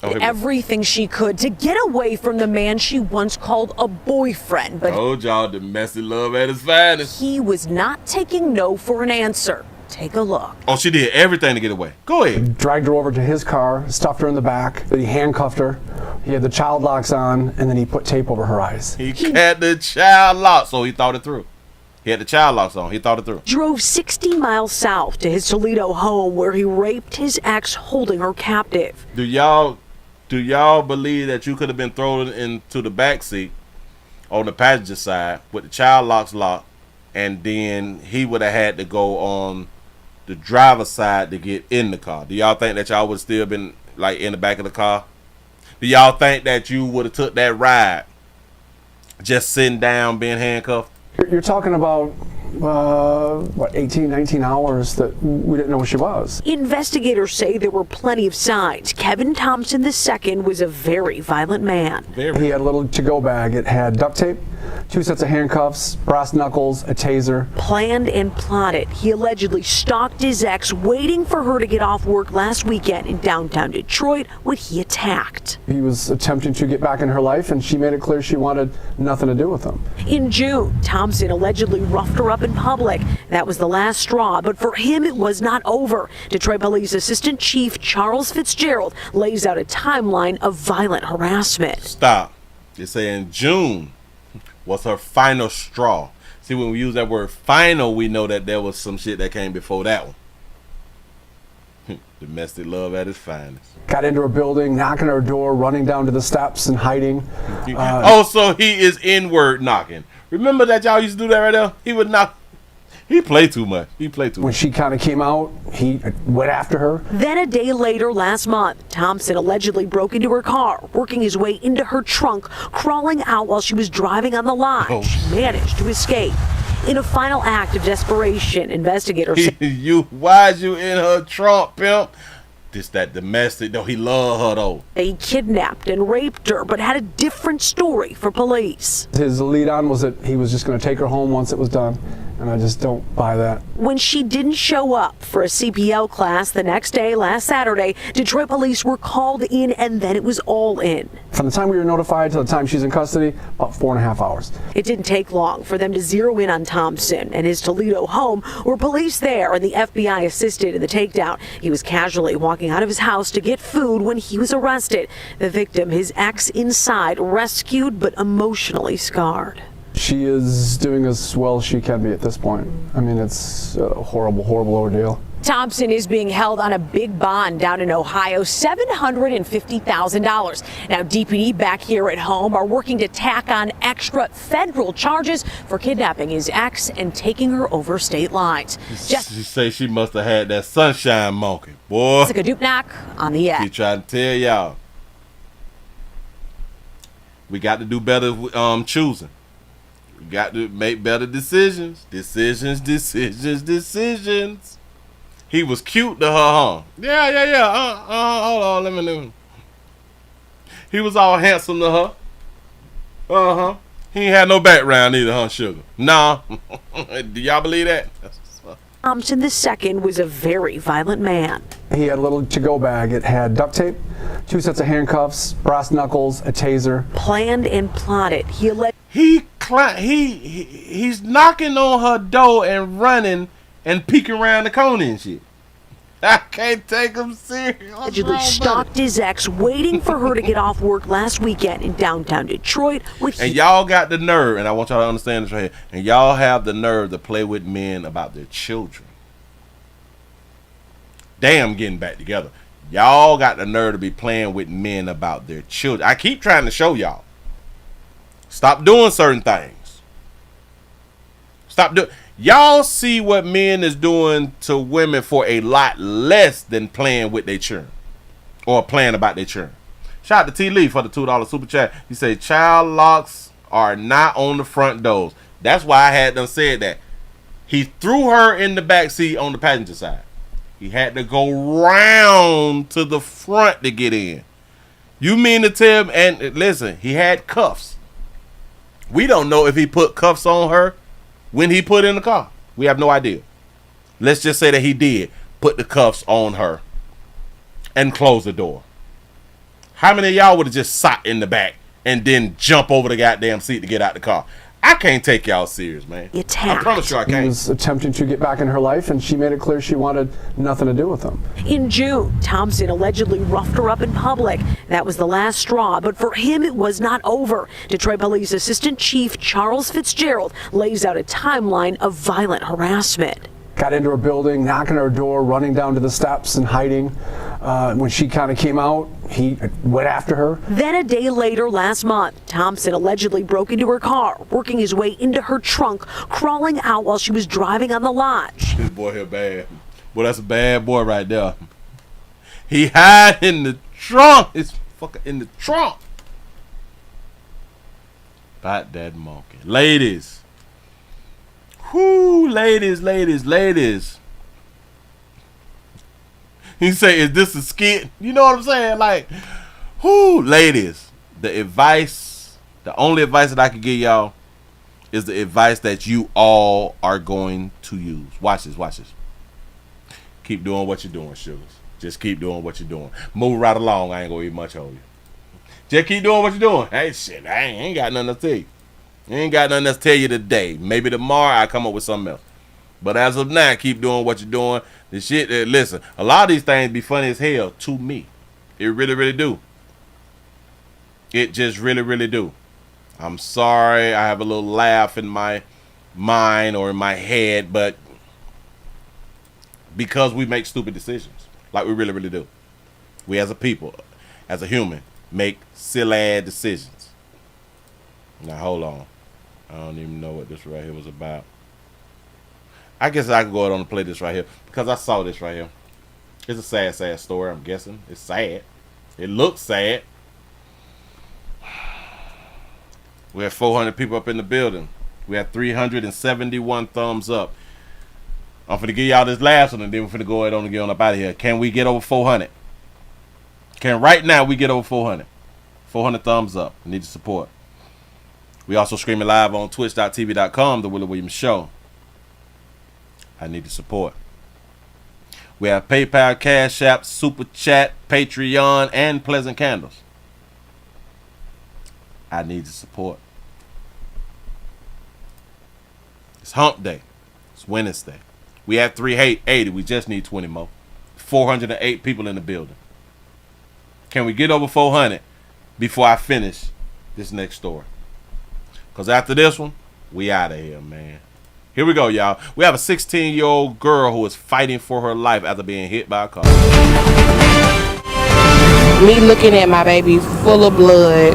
Everything she could to get away from the man she once called a boyfriend. But told y'all domestic love at its finest. He was not taking no for an answer. Take a look. Oh, she did everything to get away. Go ahead. Dragged her over to his car, stuffed her in the back, then he handcuffed her. He had the child locks on, and then he put tape over her eyes. He had the child locks, so he thought it through. He had the child locks on. He thought it through. Drove 60 miles south to his Toledo home where he raped his ex, holding her captive. Do y'all believe that you could have been thrown into the back seat on the passenger side with the child locks locked, and then he would have had to go on the driver's side to get in the car? Do y'all think that y'all would have still been like in the back of the car? Do y'all think that you would have took that ride just sitting down being handcuffed? You're talking about 18, 19 hours that we didn't know who she was. Investigators say there were plenty of signs. Kevin Thompson II was a very violent man. He had a little to-go bag. It had duct tape, 2 sets of handcuffs, brass knuckles, a taser. Planned and plotted. He allegedly stalked his ex, waiting for her to get off work last weekend in downtown Detroit when he attacked. He was attempting to get back in her life, and she made it clear she wanted nothing to do with him. In June, Thompson allegedly roughed her up in public. That was the last straw, but for him it was not over. Detroit Police Assistant Chief Charles Fitzgerald lays out a timeline of violent harassment. Stop. You say in June was her final straw. See, when we use that word final, we know that there was some shit that came before that one. Domestic love at its finest. Got into her building, knocking on her door, running down to the steps and hiding. So he is inward knocking. Remember that y'all used to do that right there? He would knock. He played too much. When she kind of came out, he went after her. Then a day later last month, Thompson allegedly broke into her car, working his way into her trunk, crawling out while she was driving on the line. She managed to escape. In a final act of desperation, investigators why'd you in her trunk, pimp? This, that domestic, though, he loved her, though. He kidnapped and raped her, but had a different story for police. His lead on was that he was just going to take her home once it was done, and I just don't buy that. When she didn't show up for a CPL class the next day, last Saturday, Detroit police were called in, and then it was all in. From the time we were notified to the time she's in custody, about 4.5 hours. It didn't take long for them to zero in on Thompson and his Toledo home, where police there and the FBI assisted in the takedown. He was casually walking out of his house to get food when he was arrested. The victim, his ex, inside, rescued but emotionally scarred. She is doing as well as she can be at this point. I mean, it's a horrible, horrible ordeal. Thompson is being held on a big bond down in Ohio, $750,000. Now, DPD back here at home are working to tack on extra federal charges for kidnapping his ex and taking her over state lines. She say she must have had that sunshine monkey, boy. Jessica Dupnack on the X. He trying to tell y'all. We got to do better with choosing. We got to make better decisions. Decisions. He was cute to her, huh? Yeah. Hold on, let me know. He was all handsome to her. He ain't had no background either, huh, sugar? Nah. Do y'all believe that? Thompson II was a very violent man. He had a little to-go bag. It had duct tape, 2 sets of handcuffs, brass knuckles, a taser. Planned and plotted. He's knocking on her door and running and peeking around the corner and shit. I can't take him serious. Allegedly stalked his ex, waiting for her to get off work last weekend in downtown Detroit. And y'all got the nerve, and I want y'all to understand this right here, and y'all have the nerve to play with men about their children. Damn, getting back together. Y'all got the nerve to be playing with men about their children. I keep trying to show y'all. Stop doing certain things. Stop doing. Y'all see what men is doing to women for a lot less than playing with their children or playing about their children. Shout out to T. Lee for the $2 super chat. He said child locks are not on the front doors. That's why I had them said that. He threw her in the back seat on the passenger side. He had to go round to the front to get in. You mean to tell me? And listen, he had cuffs. We don't know if he put cuffs on her when he put in the car. We have no idea. Let's just say that he did put the cuffs on her and close the door. How many of y'all would have just sat in the back and then jump over the goddamn seat to get out the car? I can't take y'all serious, man. I promise you I can't. He was attempting to get back in her life, and she made it clear she wanted nothing to do with him. In June, Thompson allegedly roughed her up in public. That was the last straw, but for him it was not over. Detroit Police Assistant Chief Charles Fitzgerald lays out a timeline of violent harassment. Got into her building, knocking on her door, running down to the steps and hiding. When she kind of came out, he went after her. Then a day later last month, Thompson allegedly broke into her car, working his way into her trunk, crawling out while she was driving on the lot. This boy here bad. Boy, that's a bad boy right there. He hide in the trunk. It's fucking in the trunk. Bite that monkey. Ladies. Whoo, ladies. He say, is this a skit? You know what I'm saying? Like, whoo, ladies. The only advice that I can give y'all is the advice that you all are going to use. Watch this. Keep doing what you're doing, sugars. Just keep doing what you're doing. Move right along. I ain't gonna eat much of you. Just keep doing what you're doing. Hey, shit, I ain't got nothing to tell you. Ain't got nothing else to tell you today. Maybe tomorrow I come up with something else. But as of now, keep doing what you're doing. The shit, listen, a lot of these things be funny as hell to me. It really, really do. It just really, really do. I'm sorry I have a little laugh in my mind or in my head, but because we make stupid decisions. Like we really, really do. We as a people, as a human, make silly decisions. Now, hold on. I don't even know what this right here was about. I guess I could go ahead on and play this right here because I saw this right here. It's a sad, sad story, I'm guessing. It's sad. It looks sad. We have 400 people up in the building. We have 371 thumbs up. I'm finna give y'all this last one and then we're finna go ahead on and get on up out of here. Can we get over 400? Can right now we get over 400? 400 thumbs up. I need your support. We also streaming live on twitch.tv.com, The Willie Williams Show. I need your support. We have PayPal, Cash App, Super Chat, Patreon, and Pleasant Candles. I need your support. It's hump day. It's Wednesday. We have 380. We just need 20 more. 408 people in the building. Can we get over 400 before I finish this next story? Because after this one, we out of here, man. Here we go, y'all. We have a 16-year-old girl who is fighting for her life after being hit by a car. Me looking at my baby full of blood.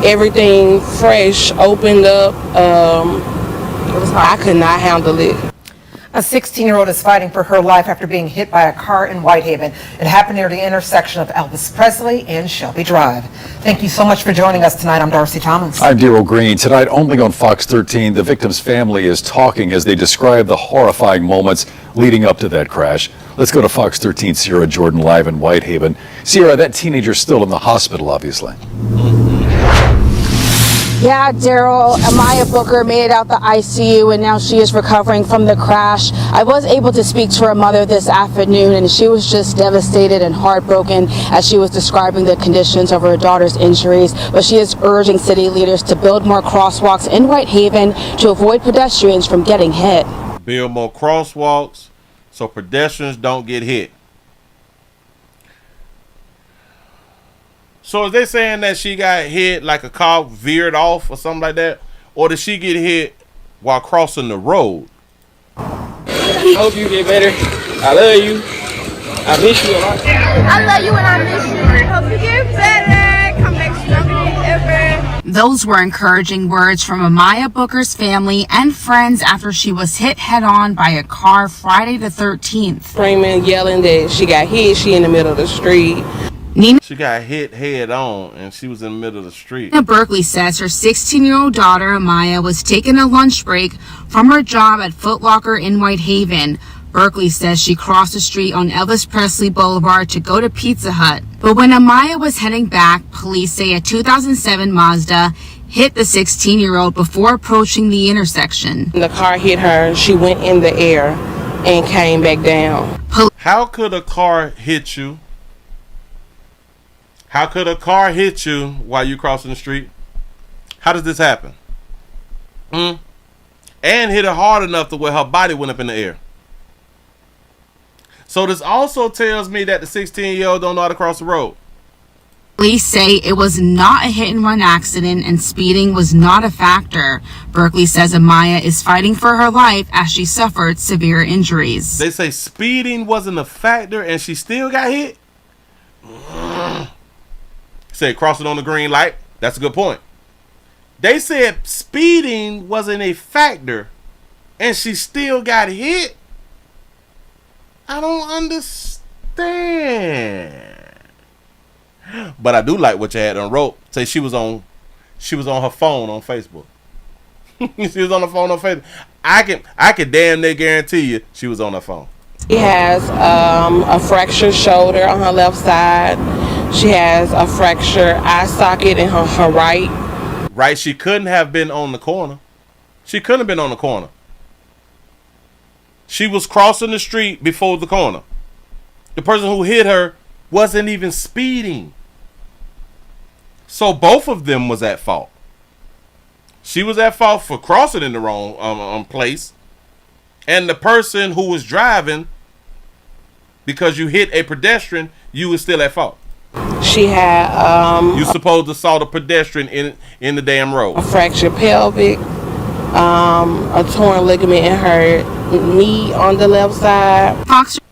Everything fresh, opened up. I could not handle it. A 16-year-old is fighting for her life after being hit by a car in Whitehaven. It happened near the intersection of Elvis Presley and Shelby Drive. Thank you so much for joining us tonight. I'm Darcy Thomas. I'm Daryl Green. Tonight, only on Fox 13, the victim's family is talking as they describe the horrifying moments leading up to that crash. Let's go to Fox 13, Sierra Jordan live in Whitehaven. Sierra, that teenager's still in the hospital, obviously. Yeah, Daryl, Amaya Booker made it out the ICU and now she is recovering from the crash. I was able to speak to her mother this afternoon and she was just devastated and heartbroken as she was describing the conditions of her daughter's injuries. But she is urging city leaders to build more crosswalks in Whitehaven to avoid pedestrians from getting hit. Build more crosswalks so pedestrians don't get hit. So is they saying that she got hit like a car veered off or something like that? Or did she get hit while crossing the road? I hope you get better. I love you. I miss you a lot. I love you and I miss you. Hope you get better. Come back stronger than ever. Those were encouraging words from Amaya Booker's family and friends after she was hit head-on by a car Friday the 13th. Screaming, yelling that she got hit. She in the middle of the street. She got hit head on and she was in the middle of the street. Nina Berkeley says her 16-year-old daughter, Amaya, was taking a lunch break from her job at Foot Locker in Whitehaven. Berkeley says she crossed the street on Elvis Presley Boulevard to go to Pizza Hut. But when Amaya was heading back, police say a 2007 Mazda hit the 16-year-old before approaching the intersection. The car hit her. She went in the air and came back down. How could a car hit you? How could a car hit you while you crossing the street? How does this happen? And hit her hard enough to where her body went up in the air. So this also tells me that the 16-year-old don't know how to cross the road. Police say it was not a hit-and-run accident and speeding was not a factor. Berkeley says Amaya is fighting for her life as she suffered severe injuries. They say speeding wasn't a factor and she still got hit? Say crossing on the green light. That's a good point. They said speeding wasn't a factor and she still got hit. I don't understand. But I do like what you had on rope. Say she was on her phone on Facebook. She was on the phone on Facebook. I can damn near guarantee you she was on her phone. She has a fractured shoulder on her left side. She has a fractured eye socket in her right. Right, she couldn't have been on the corner. She couldn't have been on the corner. She was crossing the street before the corner. The person who hit her wasn't even speeding. So both of them was at fault. She was at fault for crossing in the wrong place. And the person who was driving, because you hit a pedestrian, you was still at fault. She had you supposed to saw the pedestrian in the damn road. A fractured pelvic, a torn ligament in her knee on the left side.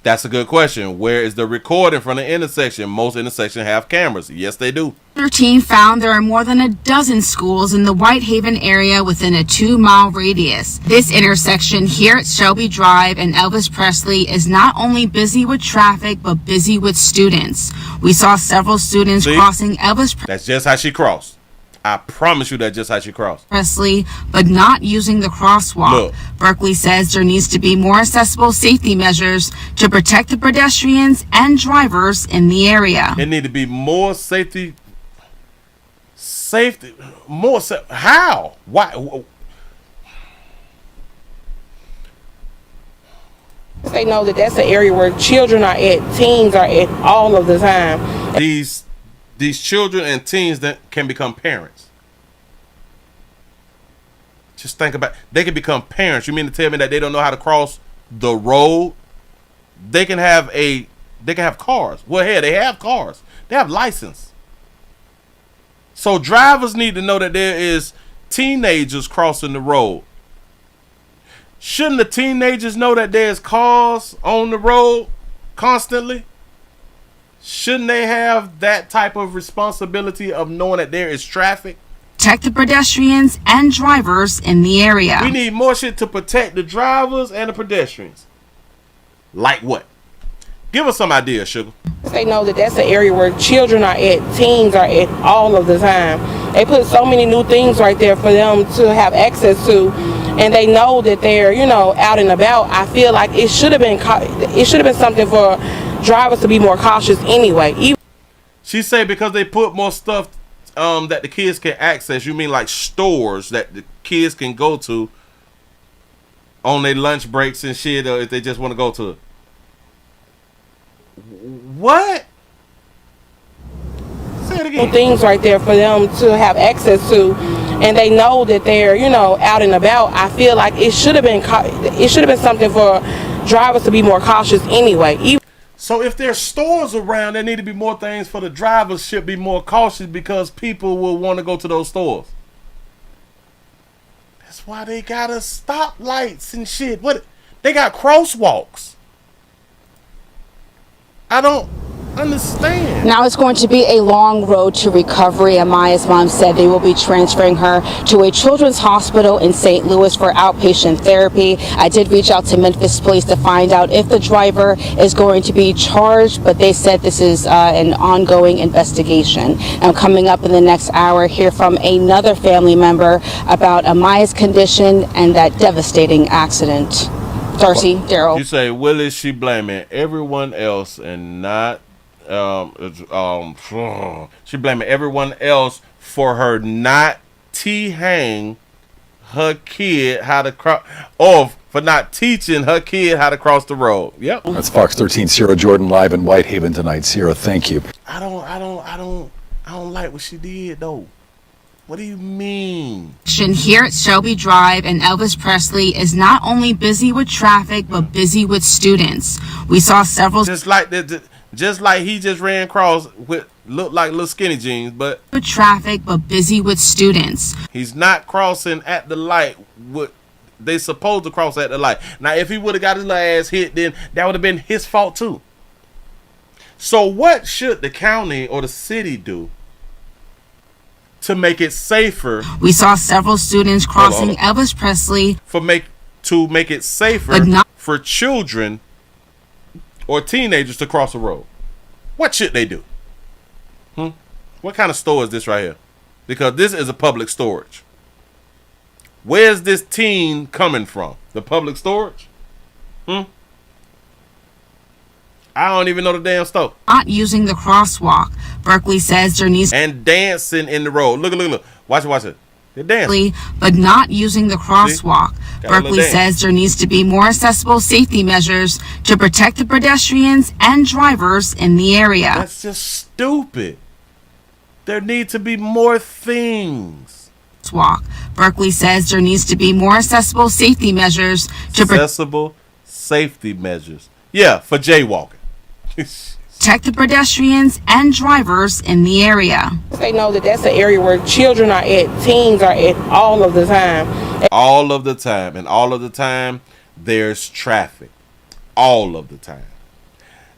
That's a good question. Where is the recording from the intersection? Most intersections have cameras. Yes, they do. 13 found there are more than a dozen schools in the Whitehaven area within a 2-mile radius. This intersection here at Shelby Drive and Elvis Presley is not only busy with traffic, but busy with students. We saw several students crossing Elvis Presley. That's just how she crossed. I promise you that's just how she crossed. Presley, but not using the crosswalk. Look. Berkeley says there needs to be more accessible safety measures to protect the pedestrians and drivers in the area. It need to be more safety. More. How? Why? They know that that's the area where children are at, teens are at all of the time. These children and teens that can become parents. Just think about, they can become parents. You mean to tell me that they don't know how to cross the road? They can have cars. Well, hey, they have cars. They have license. So drivers need to know that there is teenagers crossing the road. Shouldn't the teenagers know that there's cars on the road constantly? Shouldn't they have that type of responsibility of knowing that there is traffic? Protect the pedestrians and drivers in the area. We need more shit to protect the drivers and the pedestrians. Like what? Give us some ideas, Sugar. They know that that's the area where children are at, teens are at all of the time. They put so many new things right there for them to have access to, and they know that they're, out and about. I feel like it should have been something for drivers to be more cautious anyway. She said because they put more stuff that the kids can access. You mean like stores that the kids can go to on their lunch breaks and shit, or if they just want to go to it? What? Say it again. Things right there for them to have access to, and they know that they're, out and about. I feel like it should have been something for drivers to be more cautious anyway. So if there's stores around, there need to be more things for the drivers. Should be more cautious because people will want to go to those stores. That's why they got stoplights and shit. What? They got crosswalks. I don't understand. Now it's going to be a long road to recovery. Amaya's mom said they will be transferring her to a children's hospital in St. Louis for outpatient therapy. I did reach out to Memphis Police to find out if the driver is going to be charged, but they said this is an ongoing investigation. Now, coming up in the next hour, hear from another family member about Amaya's condition and that devastating accident. Darcy, Daryl. You say, Willie, she blaming everyone else and not she blaming everyone else for her not teaching her kid how to cross, or for not teaching her kid how to cross the road. Yep. That's Fox 13, Sierra Jordan live in Whitehaven tonight. Sierra, thank you. I don't like what she did though. What do you mean? Here at Shelby Drive, and Elvis Presley is not only busy with traffic but busy with students. We saw several just like he just ran across with look like little skinny jeans, but with traffic but busy with students. He's not crossing at the light. What they supposed to cross at the light. Now, if he would have got his little ass hit, then that would have been his fault too. So, what should the county or the city do to make it safer? We saw several students crossing Elvis Presley to make it safer but not for children or teenagers to cross the road. What should they do? What kind of store is this right here? Because this is a public storage. Where's this teen coming from? The public storage? I don't even know the damn store. Not using the crosswalk. Berkeley says there needs and dancing in the road. Look. Watch it. They're dancing. But not using the crosswalk. Berkeley says there needs to be more accessible safety measures to protect the pedestrians and drivers in the area. That's just stupid. There need to be more things. Berkeley says there needs to be more accessible safety measures to Yeah, for jaywalking. Protect the pedestrians and drivers in the area. They know that that's the area where children are at, teens are at all of the time. All of the time. And all of the time, there's traffic. All of the time.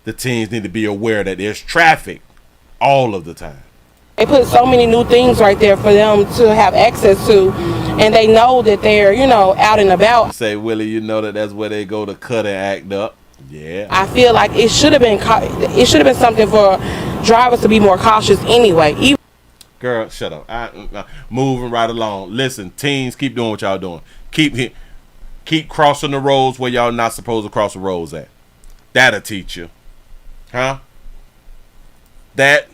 The teens need to be aware that there's traffic all of the time. They put so many new things right there for them to have access to, and they know that they're, out and about. You say, Willie, you know that's where they go to cut and act up. Yeah. I feel like it should have been something for drivers to be more cautious anyway. Girl, shut up. Moving right along. Listen, teens, keep doing what y'all doing. Keep crossing the roads where y'all not supposed to cross the roads at. That'll teach you. Huh? That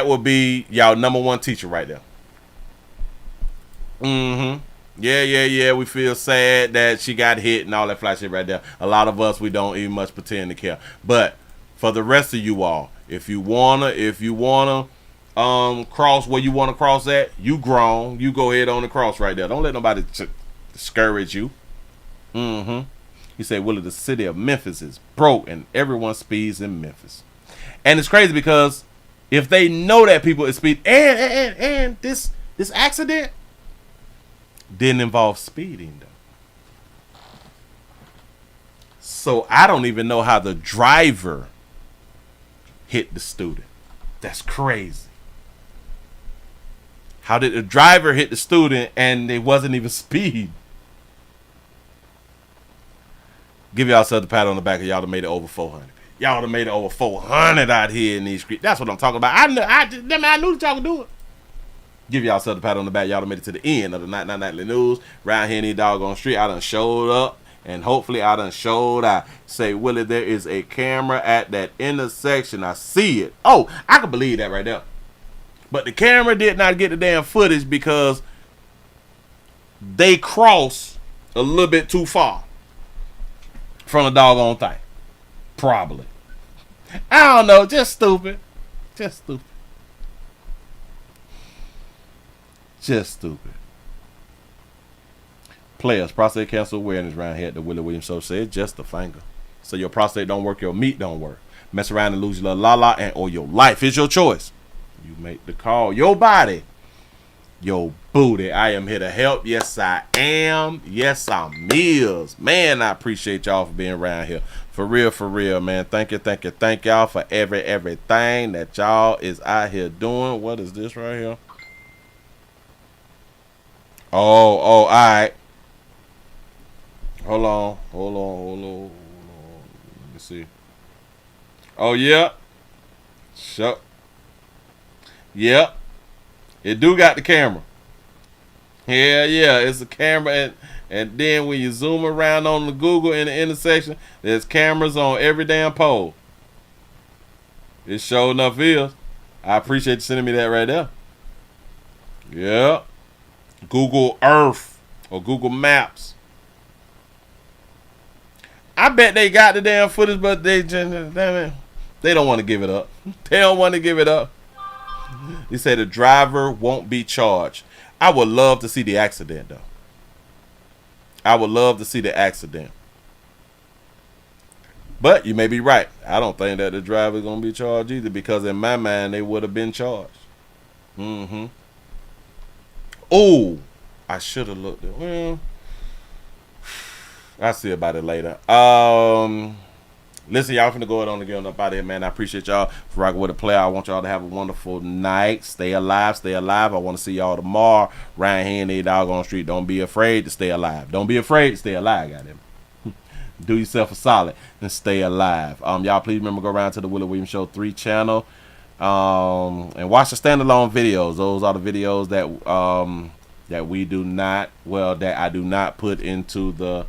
will be y'all number one teacher right there. Mm-hmm. Yeah. We feel sad that she got hit and all that fly shit right there. A lot of us, we don't even much pretend to care. But for the rest of you all, if you wanna cross where you wanna cross at, you grown. You go ahead on the cross right there. Don't let nobody discourage you. Mm-hmm. He said, Willie, the city of Memphis is broke and everyone speeds in Memphis. And it's crazy because if they know that people is speed and this accident didn't involve speeding though. So I don't even know how the driver hit the student. That's crazy. How did the driver hit the student and it wasn't even speed? Give y'all a pat on the back. Y'all have made it over 400. Y'all have made it over 400 out here in these streets. That's what I'm talking about. I knew that y'all could do it. Give y'all a pat on the back. Y'all have made it to the end of the Nightly News. Right here in these doggone street. I done showed up. And hopefully I done showed out. Say, Willie, there is a camera at that intersection. I see it. Oh, I can believe that right there. But the camera did not get the damn footage because they crossed a little bit too far from the doggone thing. Probably. I don't know. Just stupid. Just stupid. Just stupid. Players, prostate cancer awareness around here at the Willie Williams Show said just a finger. So your prostate don't work, your meat don't work. Mess around and lose your little la-la and or your life is your choice. You make the call. Your body. Your booty. I am here to help. Yes, I am. Yes, I'm Mills. Man, I appreciate y'all for being around here. For real, man. Thank you y'all for everything that y'all is out here doing. What is this right here? Oh, all right. Hold on. Let me see. Oh, yeah. Shut. Yep. It do got the camera. Yeah, it's a camera. And then when you zoom around on the Google in the intersection, there's cameras on every damn pole. It sure enough is. I appreciate you sending me that right there. Yeah. Google Earth or Google Maps. I bet they got the damn footage, but they don't want to give it up. They don't want to give it up. He said the driver won't be charged. I would love to see the accident, though. I would love to see the accident. But you may be right. I don't think that the driver is going to be charged either, because in my mind, they would have been charged. Mm-hmm. Oh, I should have looked at, well, I'll see about it later. Listen, y'all finna go ahead on and get on up out of here, man. I appreciate y'all for rocking with the player. I want y'all to have a wonderful night. Stay alive. I want to see y'all tomorrow right here in the doggone street. Don't be afraid to stay alive. Don't be afraid to stay alive, goddamn. Do yourself a solid and stay alive. Y'all please remember, go around to the Willie Williams Show 3 channel and watch the standalone videos. Those are the videos that we do not, that I do not put into the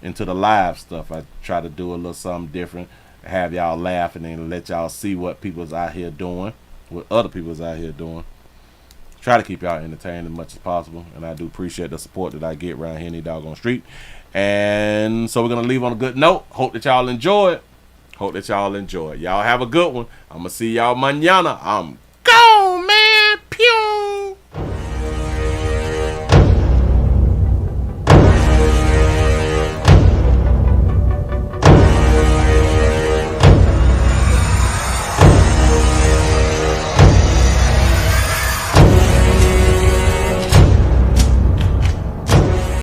live stuff. I try to do a little something different, have y'all laughing and let y'all see what people's out here doing, what other people's out here doing. Try to keep y'all entertained as much as possible, and I do appreciate the support that I get around here in the doggone street. And so we're gonna leave on a good note. Hope that y'all enjoy it. Y'all have a good one. I'm gonna see y'all mañana. I'm